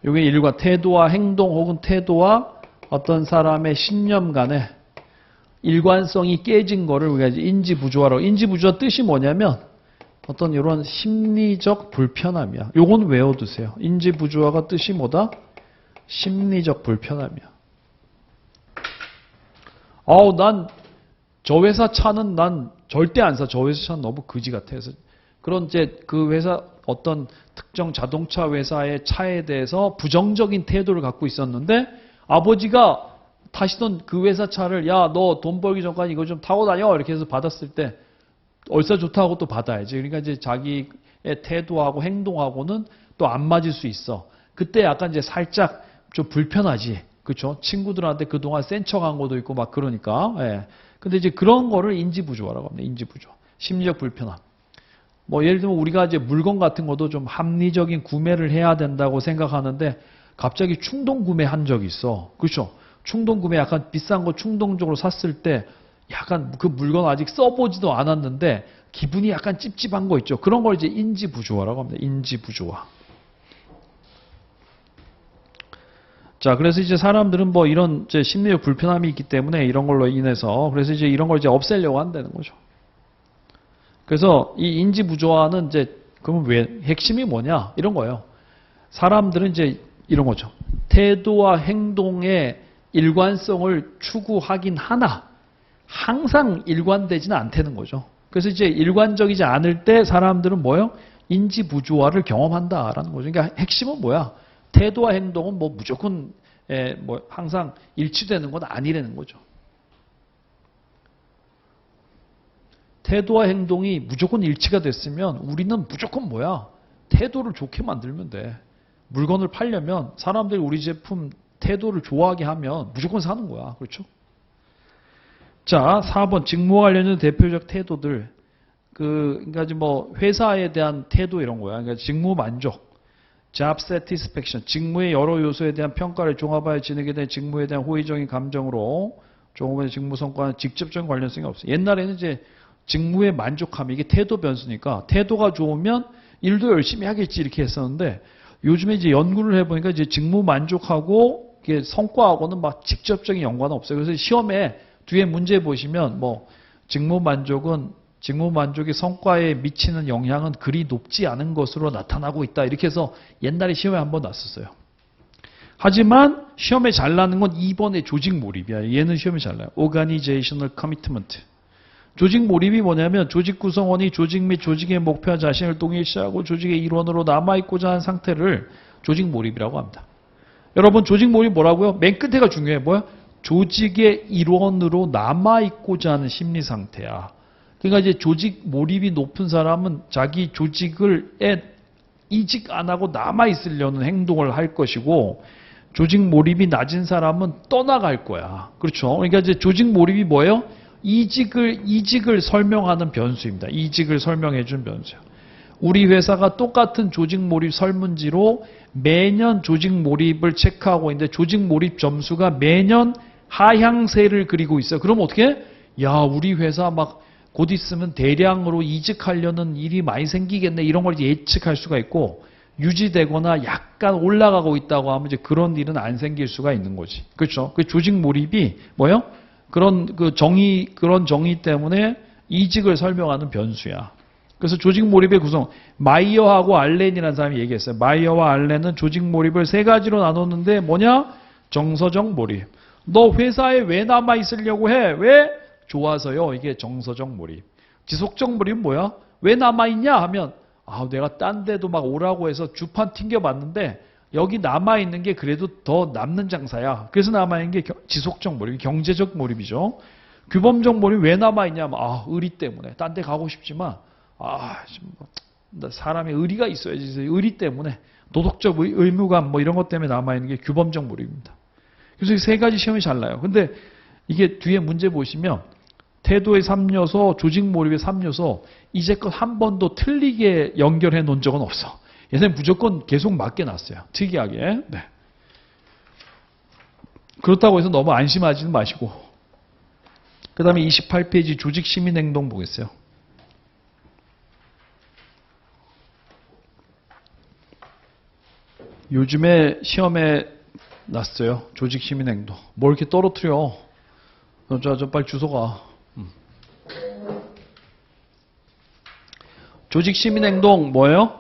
Speaker 1: 요게 태도와 행동 혹은 태도와 어떤 사람의 신념 간에 일관성이 깨진 거를 우리가 이제 인지부조화라고. 인지부조화 뜻이 뭐냐면 어떤 이런 심리적 불편함이야. 요건 외워두세요. 인지부조화가 뜻이 뭐다? 심리적 불편함이야. 난 저 회사 차는 난 절대 안 사. 저 회사 차는 너무 거지 같아. 그래서 그런 이제 그 회사 어떤 특정 자동차 회사의 차에 대해서 부정적인 태도를 갖고 있었는데 아버지가 타시던 그 회사 차를 야, 너 돈 벌기 전까지 이거 좀 타고 다녀 이렇게 해서 받았을 때 얼싸 좋다고 또 받아야지. 그러니까 이제 자기의 태도하고 행동하고는 또 안 맞을 수 있어. 그때 약간 이제 살짝 좀 불편하지. 그렇죠? 친구들한테 그동안 센 척한 것도 있고 막 그러니까. 예. 근데 이제 그런 거를 인지부조화라고 합니다. 인지부조화. 심리적 불편함. 뭐 예를 들면 우리가 이제 물건 같은 것도 좀 합리적인 구매를 해야 된다고 생각하는데 갑자기 충동 구매한 적이 있어. 그렇죠? 충동 구매 약간 비싼 거 충동적으로 샀을 때 약간 그 물건 아직 써보지도 않았는데 기분이 약간 찝찝한 거 있죠. 그런 걸 이제 인지부조화라고 합니다. 인지부조화. 자, 그래서 이제 사람들은 뭐 이런 이제 심리적 불편함이 있기 때문에 이런 걸로 인해서 그래서 이제 이런 걸 이제 없애려고 한다는 거죠. 그래서 이 인지부조화는 이제 그러면 왜 핵심이 뭐냐? 이런 거예요. 사람들은 이제 이런 거죠. 태도와 행동의 일관성을 추구하긴 하나 항상 일관되지는 않다는 거죠. 그래서 이제 일관적이지 않을 때 사람들은 뭐예요? 인지부조화를 경험한다라는 거죠. 그러니까 핵심은 뭐야? 태도와 행동은 뭐 무조건 뭐 항상 일치되는 건 아니라는 거죠. 태도와 행동이 무조건 일치가 됐으면 우리는 무조건 뭐야? 태도를 좋게 만들면 돼. 물건을 팔려면 사람들이 우리 제품 태도를 좋아하게 하면 무조건 사는 거야. 그렇죠? 자, 4번 직무와 관련된 대표적 태도들. 그러니까 뭐 회사에 대한 태도 이런 거야. 그러니까 직무 만족. job satisfaction, 직무의 여러 요소에 대한 평가를 종합하여 진행에 대한 직무에 대한 호의적인 감정으로 종합의 직무 성과는 직접적인 관련성이 없어요. 옛날에는 이제 직무에 만족함, 이게 태도 변수니까 태도가 좋으면 일도 열심히 하겠지 이렇게 했었는데 요즘에 이제 연구를 해보니까 이제 직무 만족하고 이게 성과하고는 막 직접적인 연관은 없어요. 그래서 시험에 뒤에 문제 보시면 뭐 직무 만족이 성과에 미치는 영향은 그리 높지 않은 것으로 나타나고 있다. 이렇게 해서 옛날에 시험에 한번 났었어요. 하지만 시험에 잘 나는 건 2번의 조직 몰입이야. 얘는 시험에 잘 나요. Organizational Commitment. 조직 몰입이 뭐냐면 조직 구성원이 조직 및 조직의 목표와 자신을 동일시하고 조직의 일원으로 남아있고자 하는 상태를 조직 몰입이라고 합니다. 여러분 조직 몰입 뭐라고요? 맨 끝에가 중요해. 뭐야? 조직의 일원으로 남아있고자 하는 심리 상태야. 그러니까 이제 조직 몰입이 높은 사람은 자기 조직을 이직 안 하고 남아있으려는 행동을 할 것이고 조직 몰입이 낮은 사람은 떠나갈 거야. 그렇죠? 그러니까 이제 조직 몰입이 뭐예요? 이직을 설명하는 변수입니다. 이직을 설명해 준 변수야. 우리 회사가 똑같은 조직 몰입 설문지로 매년 조직 몰입을 체크하고 있는데 조직 몰입 점수가 매년 하향세를 그리고 있어요. 그럼 어떻게 해? 야, 우리 회사 막 곧 있으면 대량으로 이직하려는 일이 많이 생기겠네. 이런 걸 예측할 수가 있고 유지되거나 약간 올라가고 있다고 하면 이제 그런 일은 안 생길 수가 있는 거지. 그렇죠? 그 조직 몰입이 뭐요? 그런 그런 정의 때문에 이직을 설명하는 변수야. 그래서 조직 몰입의 구성, 마이어하고 알렌이라는 사람이 얘기했어요. 마이어와 알렌은 조직 몰입을 세 가지로 나눴는데 뭐냐? 정서적 몰입. 너 회사에 왜 남아 있으려고 해? 왜? 좋아서요. 이게 정서적 몰입. 지속적 몰입은 뭐야? 왜 남아 있냐 하면 내가 딴 데도 막 오라고 해서 주판 튕겨봤는데 여기 남아 있는 게 그래도 더 남는 장사야. 그래서 남아 있는 게 지속적 몰입, 경제적 몰입이죠. 규범적 몰입 왜 남아 있냐면 의리 때문에 딴 데 가고 싶지만 사람의 의리가 있어야지. 의리 때문에 도덕적 의무감 뭐 이런 것 때문에 남아 있는 게 규범적 몰입입니다. 그래서 이 세 가지 시험이 잘 나요. 근데 이게 뒤에 문제 보시면 태도의 3요소, 조직 몰입의 3요소 이제껏 한 번도 틀리게 연결해 놓은 적은 없어. 얘는 무조건 계속 맞게 놨어요. 특이하게. 네. 그렇다고 해서 너무 안심하지는 마시고. 그 다음에 28페이지 조직 시민 행동 보겠어요. 요즘에 시험에 났어요. 조직 시민 행동. 뭘 이렇게 떨어뜨려. 저 빨리 주소가. 조직 시민 행동 뭐예요?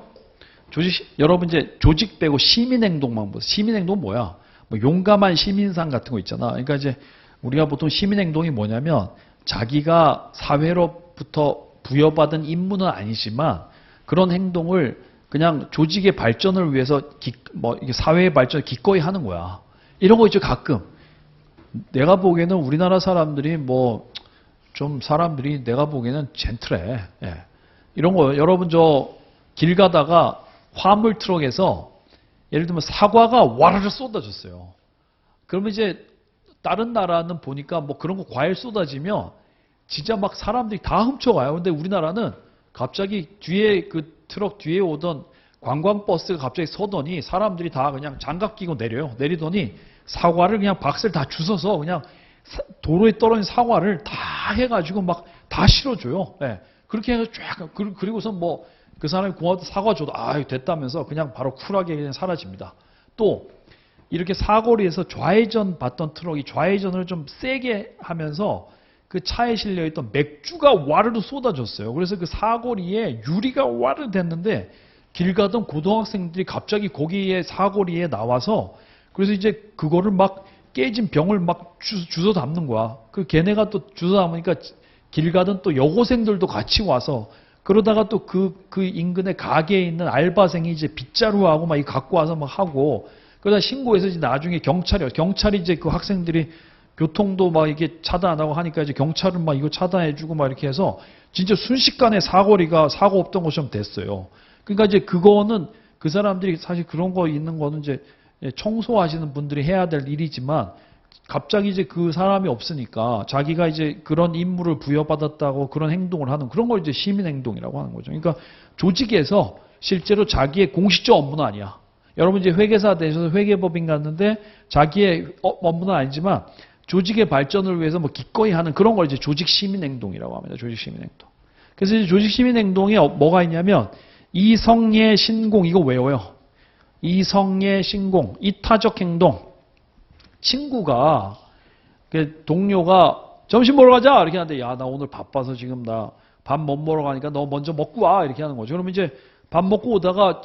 Speaker 1: 여러분 이제 조직 빼고 시민 행동만 보세요. 시민 행동 뭐야? 뭐 용감한 시민상 같은 거 있잖아. 그러니까 이제 우리가 보통 시민 행동이 뭐냐면 자기가 사회로부터 부여받은 임무는 아니지만 그런 행동을 그냥 조직의 발전을 위해서 이게 사회의 발전을 기꺼이 하는 거야. 이런 거 있죠, 가끔. 내가 보기에는 우리나라 사람들이 사람들이 내가 보기에는 젠틀해. 예. 이런 거, 여러분 길 가다가 화물 트럭에서 예를 들면 사과가 와르르 쏟아졌어요. 그러면 이제 다른 나라는 보니까 그런 거 과일 쏟아지면 진짜 막 사람들이 다 훔쳐가요. 근데 우리나라는 갑자기 뒤에 트럭 뒤에 오던 관광버스가 갑자기 서더니 사람들이 다 그냥 장갑 끼고 내려요. 내리더니 사과를 그냥 박스를 다 주워서 그냥 도로에 떨어진 사과를 다 해가지고 막 다 실어줘요. 네. 그렇게 해서 쫙, 그리고서 그 사람이 고마워서 사과 줘도 됐다면서 그냥 바로 쿨하게 그냥 사라집니다. 또 이렇게 사거리에서 좌회전 봤던 트럭이 좌회전을 좀 세게 하면서 그 차에 실려있던 맥주가 와르르 쏟아졌어요. 그래서 그 사거리에 유리가 와르르 됐는데 길 가던 고등학생들이 갑자기 거기에 사거리에 나와서 그래서 이제 그거를 막 깨진 병을 막 주워 담는 거야. 걔네가 또 주워 담으니까 길 가던 또 여고생들도 같이 와서 그러다가 또 그 인근의 가게에 있는 알바생이 이제 빗자루하고 막 이거 갖고 와서 막 하고 그러다 신고해서 이제 나중에 경찰이 이제 그 학생들이 교통도 막 이게 차단 안 하고 하니까 이제 경찰은 막 이거 차단해주고 막 이렇게 해서 진짜 순식간에 사거리가 사고 없던 것처럼 됐어요. 그러니까 이제 그거는 그 사람들이 사실 그런 거 있는 거는 이제 청소하시는 분들이 해야 될 일이지만 갑자기 이제 그 사람이 없으니까 자기가 이제 그런 임무를 부여받았다고 그런 행동을 하는 그런 걸 이제 시민 행동이라고 하는 거죠. 그러니까 조직에서 실제로 자기의 공식적 업무는 아니야. 여러분 이제 회계사 되셔서 회계법인 갔는데 자기의 업무는 아니지만 조직의 발전을 위해서 기꺼이 하는 그런 걸 이제 조직 시민 행동이라고 합니다. 조직 시민 행동. 그래서 이제 조직 시민 행동에 뭐가 있냐면 이성예 신공 이거 외워요. 이성예 신공 이타적 행동. 친구가 동료가 점심 먹으러 가자 이렇게 하는데 야 나 오늘 바빠서 지금 나 밥 못 먹으러 가니까 너 먼저 먹고 와 이렇게 하는 거죠. 그러면 이제 밥 먹고 오다가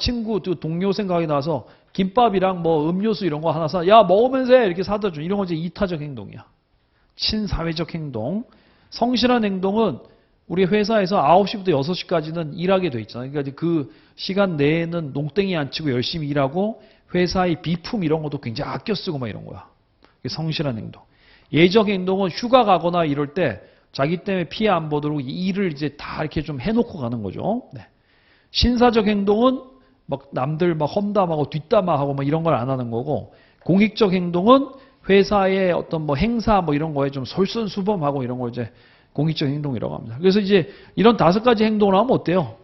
Speaker 1: 동료 생각이 나서 김밥이랑 음료수 이런 거 하나 야 먹으면서 해 이렇게 사다 줘. 이런 거 이제 이타적 행동이야. 친사회적 행동. 성실한 행동은 우리 회사에서 9시부터 6시까지는 일하게 돼 있잖아요. 그러니까 그 시간 내에는 농땡이 안 치고 열심히 일하고 회사의 비품 이런 것도 굉장히 아껴 쓰고 막 이런 거야. 성실한 행동. 예적 행동은 휴가 가거나 이럴 때 자기 때문에 피해 안 보도록 일을 이제 다 이렇게 좀 해놓고 가는 거죠. 네. 신사적 행동은 남들 험담하고 뒷담화하고 이런 걸 안 하는 거고, 공익적 행동은 회사의 어떤 행사 이런 거에 좀 솔선수범하고 이런 걸 이제 공익적 행동이라고 합니다. 그래서 이제 이런 5가지 행동을 하면 어때요?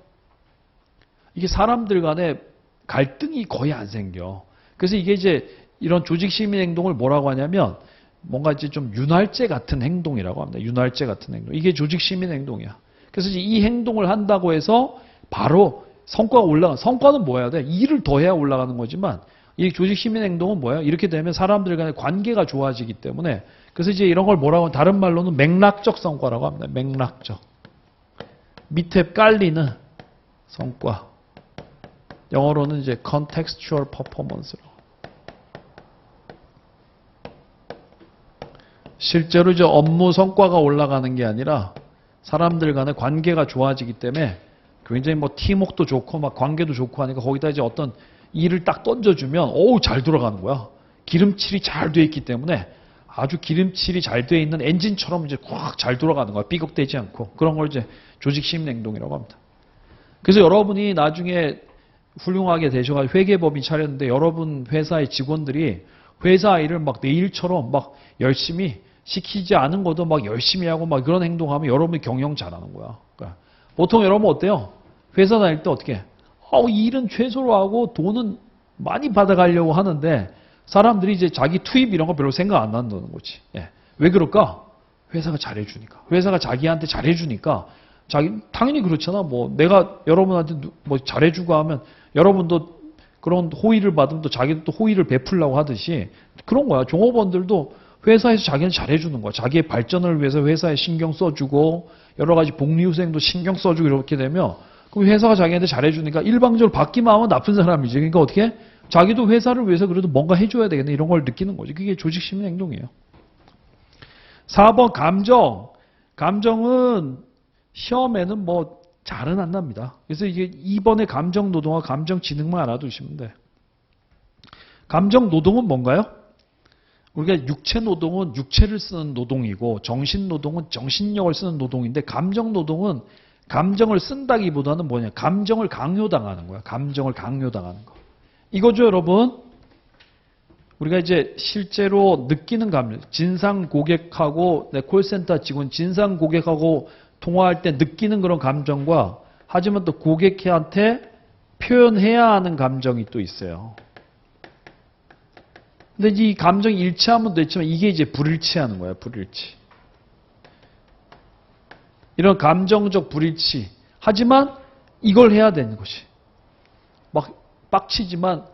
Speaker 1: 이게 사람들 간에 갈등이 거의 안 생겨. 그래서 이게 이제 이런 조직 시민 행동을 뭐라고 하냐면 뭔가 이제 좀 윤활제 같은 행동이라고 합니다. 윤활제 같은 행동. 이게 조직 시민 행동이야. 그래서 이제 이 행동을 한다고 해서 바로 성과가 올라가. 성과는 뭐 해야 돼? 일을 더 해야 올라가는 거지만 이 조직 시민 행동은 뭐예요? 이렇게 되면 사람들 간의 관계가 좋아지기 때문에 그래서 이제 이런 걸 뭐라고 하면 다른 말로는 맥락적 성과라고 합니다. 맥락적. 밑에 깔리는 성과. 영어로는 이제 contextual performance로. 실제로 이제 업무 성과가 올라가는 게 아니라 사람들 간의 관계가 좋아지기 때문에 굉장히 뭐 팀워크도 좋고 막 관계도 좋고 하니까 거기다 이제 어떤 일을 딱 던져주면 어우 잘 돌아가는 거야. 기름칠이 잘 돼 있기 때문에 아주 기름칠이 잘 돼 있는 엔진처럼 이제 꽉 잘 돌아가는 거야. 삐걱대지 않고. 그런 걸 이제 조직 시민 행동이라고 합니다. 그래서 여러분이 나중에 훌륭하게 되셔가지고 회계법인 차렸는데 여러분 회사의 직원들이 회사 일을 막 내 일처럼 막 열심히 시키지 않은 것도 막 열심히 하고 막 그런 행동하면 여러분이 경영 잘하는 거야. 그러니까 보통 여러분 어때요? 회사 다닐 때 어떻게? 일은 최소로 하고 돈은 많이 받아가려고 하는데 사람들이 이제 자기 투입 이런 거 별로 생각 안 한다는 거지. 예. 왜 그럴까? 회사가 잘해주니까. 회사가 자기한테 잘해주니까 당연히 그렇잖아. 뭐 내가 여러분한테 뭐 잘해주고 하면 여러분도 그런 호의를 받으면 또 자기도 또 호의를 베풀려고 하듯이 그런 거야. 종업원들도 회사에서 자기는 잘해주는 거야. 자기의 발전을 위해서 회사에 신경 써주고 여러 가지 복리후생도 신경 써주고 이렇게 되면 그럼 회사가 자기한테 잘해주니까 일방적으로 받기만 하면 나쁜 사람이지. 그러니까 어떻게? 자기도 회사를 위해서 그래도 뭔가 해줘야 되겠네. 이런 걸 느끼는 거지. 그게 조직 시민 행동이에요. 4번 감정. 감정은 시험에는 뭐 잘은 안 납니다. 그래서 이게 2번의 감정 노동과 감정 지능만 알아두시면 돼. 감정 노동은 뭔가요? 우리가 육체 노동은 육체를 쓰는 노동이고 정신 노동은 정신력을 쓰는 노동인데 감정 노동은 감정을 쓴다기보다는 뭐냐? 감정을 강요당하는 거야. 감정을 강요당하는 거. 이거죠, 여러분. 우리가 이제 실제로 느끼는 감정, 진상 고객하고 콜센터 직원 진상 고객하고 통화할 때 느끼는 그런 감정과 하지만 또 고객한테 표현해야 하는 감정이 또 있어요. 근데 이 감정이 일치하면 됐지만 이게 이제 불일치하는 거야, 불일치. 이런 감정적 불일치. 하지만 이걸 해야 되는 것이. 막 빡치지만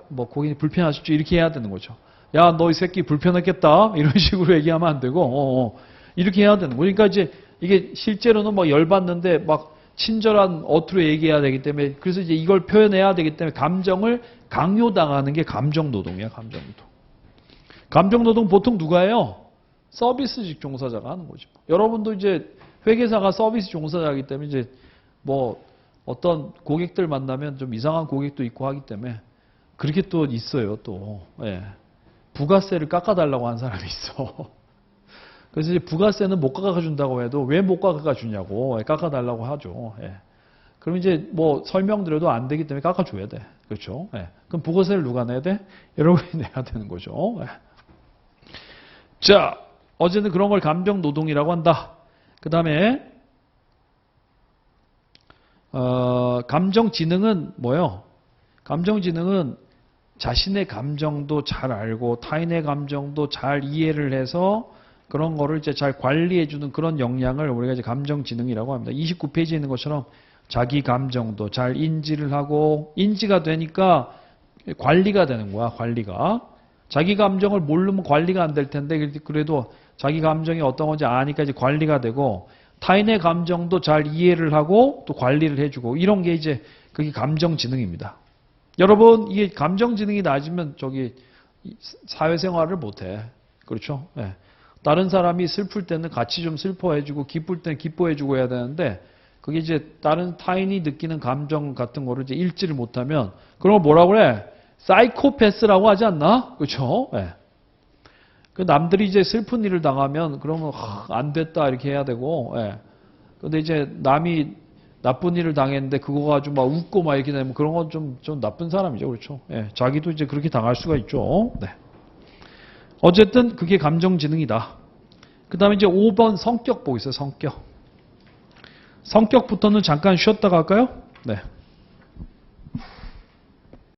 Speaker 1: 뭐 고객이 불편하시죠? 이렇게 해야 되는 거죠. 야, 너 이 새끼 불편했겠다. 이런 식으로 얘기하면 안 되고 이렇게 해야 되는 거예요. 그러니까 이제 이게 실제로는 뭐 열받는데 막 친절한 어투로 얘기해야 되기 때문에 그래서 이제 이걸 표현해야 되기 때문에 감정을 강요당하는 게 감정노동이야, 감정노동. 감정노동 보통 누가 해요? 서비스직 종사자가 하는 거죠. 여러분도 이제 회계사가 서비스 종사자이기 때문에 이제 뭐 어떤 고객들 만나면 좀 이상한 고객도 있고 하기 때문에 그렇게 또 있어요, 또. 예. 부가세를 깎아달라고 하는 사람이 있어. 그래서 이제 부가세는 못 깎아준다고 해도 왜 못 깎아주냐고 깎아달라고 하죠. 예. 그럼 이제 뭐 설명드려도 안 되기 때문에 깎아줘야 돼. 그렇죠? 예. 그럼 부가세를 누가 내야 돼? 여러분이 내야 되는 거죠. 예. 자, 어제는 그런 걸 감정 노동이라고 한다. 그 다음에 감정지능은 뭐예요? 감정지능은 자신의 감정도 잘 알고 타인의 감정도 잘 이해를 해서 그런 거를 이제 잘 관리해주는 그런 역량을 우리가 이제 감정지능이라고 합니다. 29페이지에 있는 것처럼 자기 감정도 잘 인지를 하고 인지가 되니까 관리가 되는 거야, 관리가. 자기 감정을 모르면 관리가 안 될 텐데 그래도 자기 감정이 어떤 건지 아니까 이제 관리가 되고 타인의 감정도 잘 이해를 하고 또 관리를 해주고 이런 게 이제 그게 감정지능입니다. 여러분 이게 감정지능이 낮으면 저기 사회생활을 못해. 그렇죠? 네. 다른 사람이 슬플 때는 같이 좀 슬퍼해주고 기쁠 때는 기뻐해주고 해야 되는데 그게 이제 다른 타인이 느끼는 감정 같은 거를 이제 읽지를 못하면 그런 걸 뭐라고 그래? 사이코패스라고 하지 않나? 그렇죠? 네. 그 남들이 이제 슬픈 일을 당하면 그러면 안 됐다 이렇게 해야 되고, 예. 근데 이제 남이 나쁜 일을 당했는데 그거 가지고 막 웃고 막 이렇게 되면 그런 건 좀 나쁜 사람이죠, 그렇죠? 예. 자기도 이제 그렇게 당할 수가 있죠. 네. 어쨌든 그게 감정지능이다. 그 다음에 이제 5번 성격 보고 있어요, 성격. 성격부터는 잠깐 쉬었다가 할까요? 네.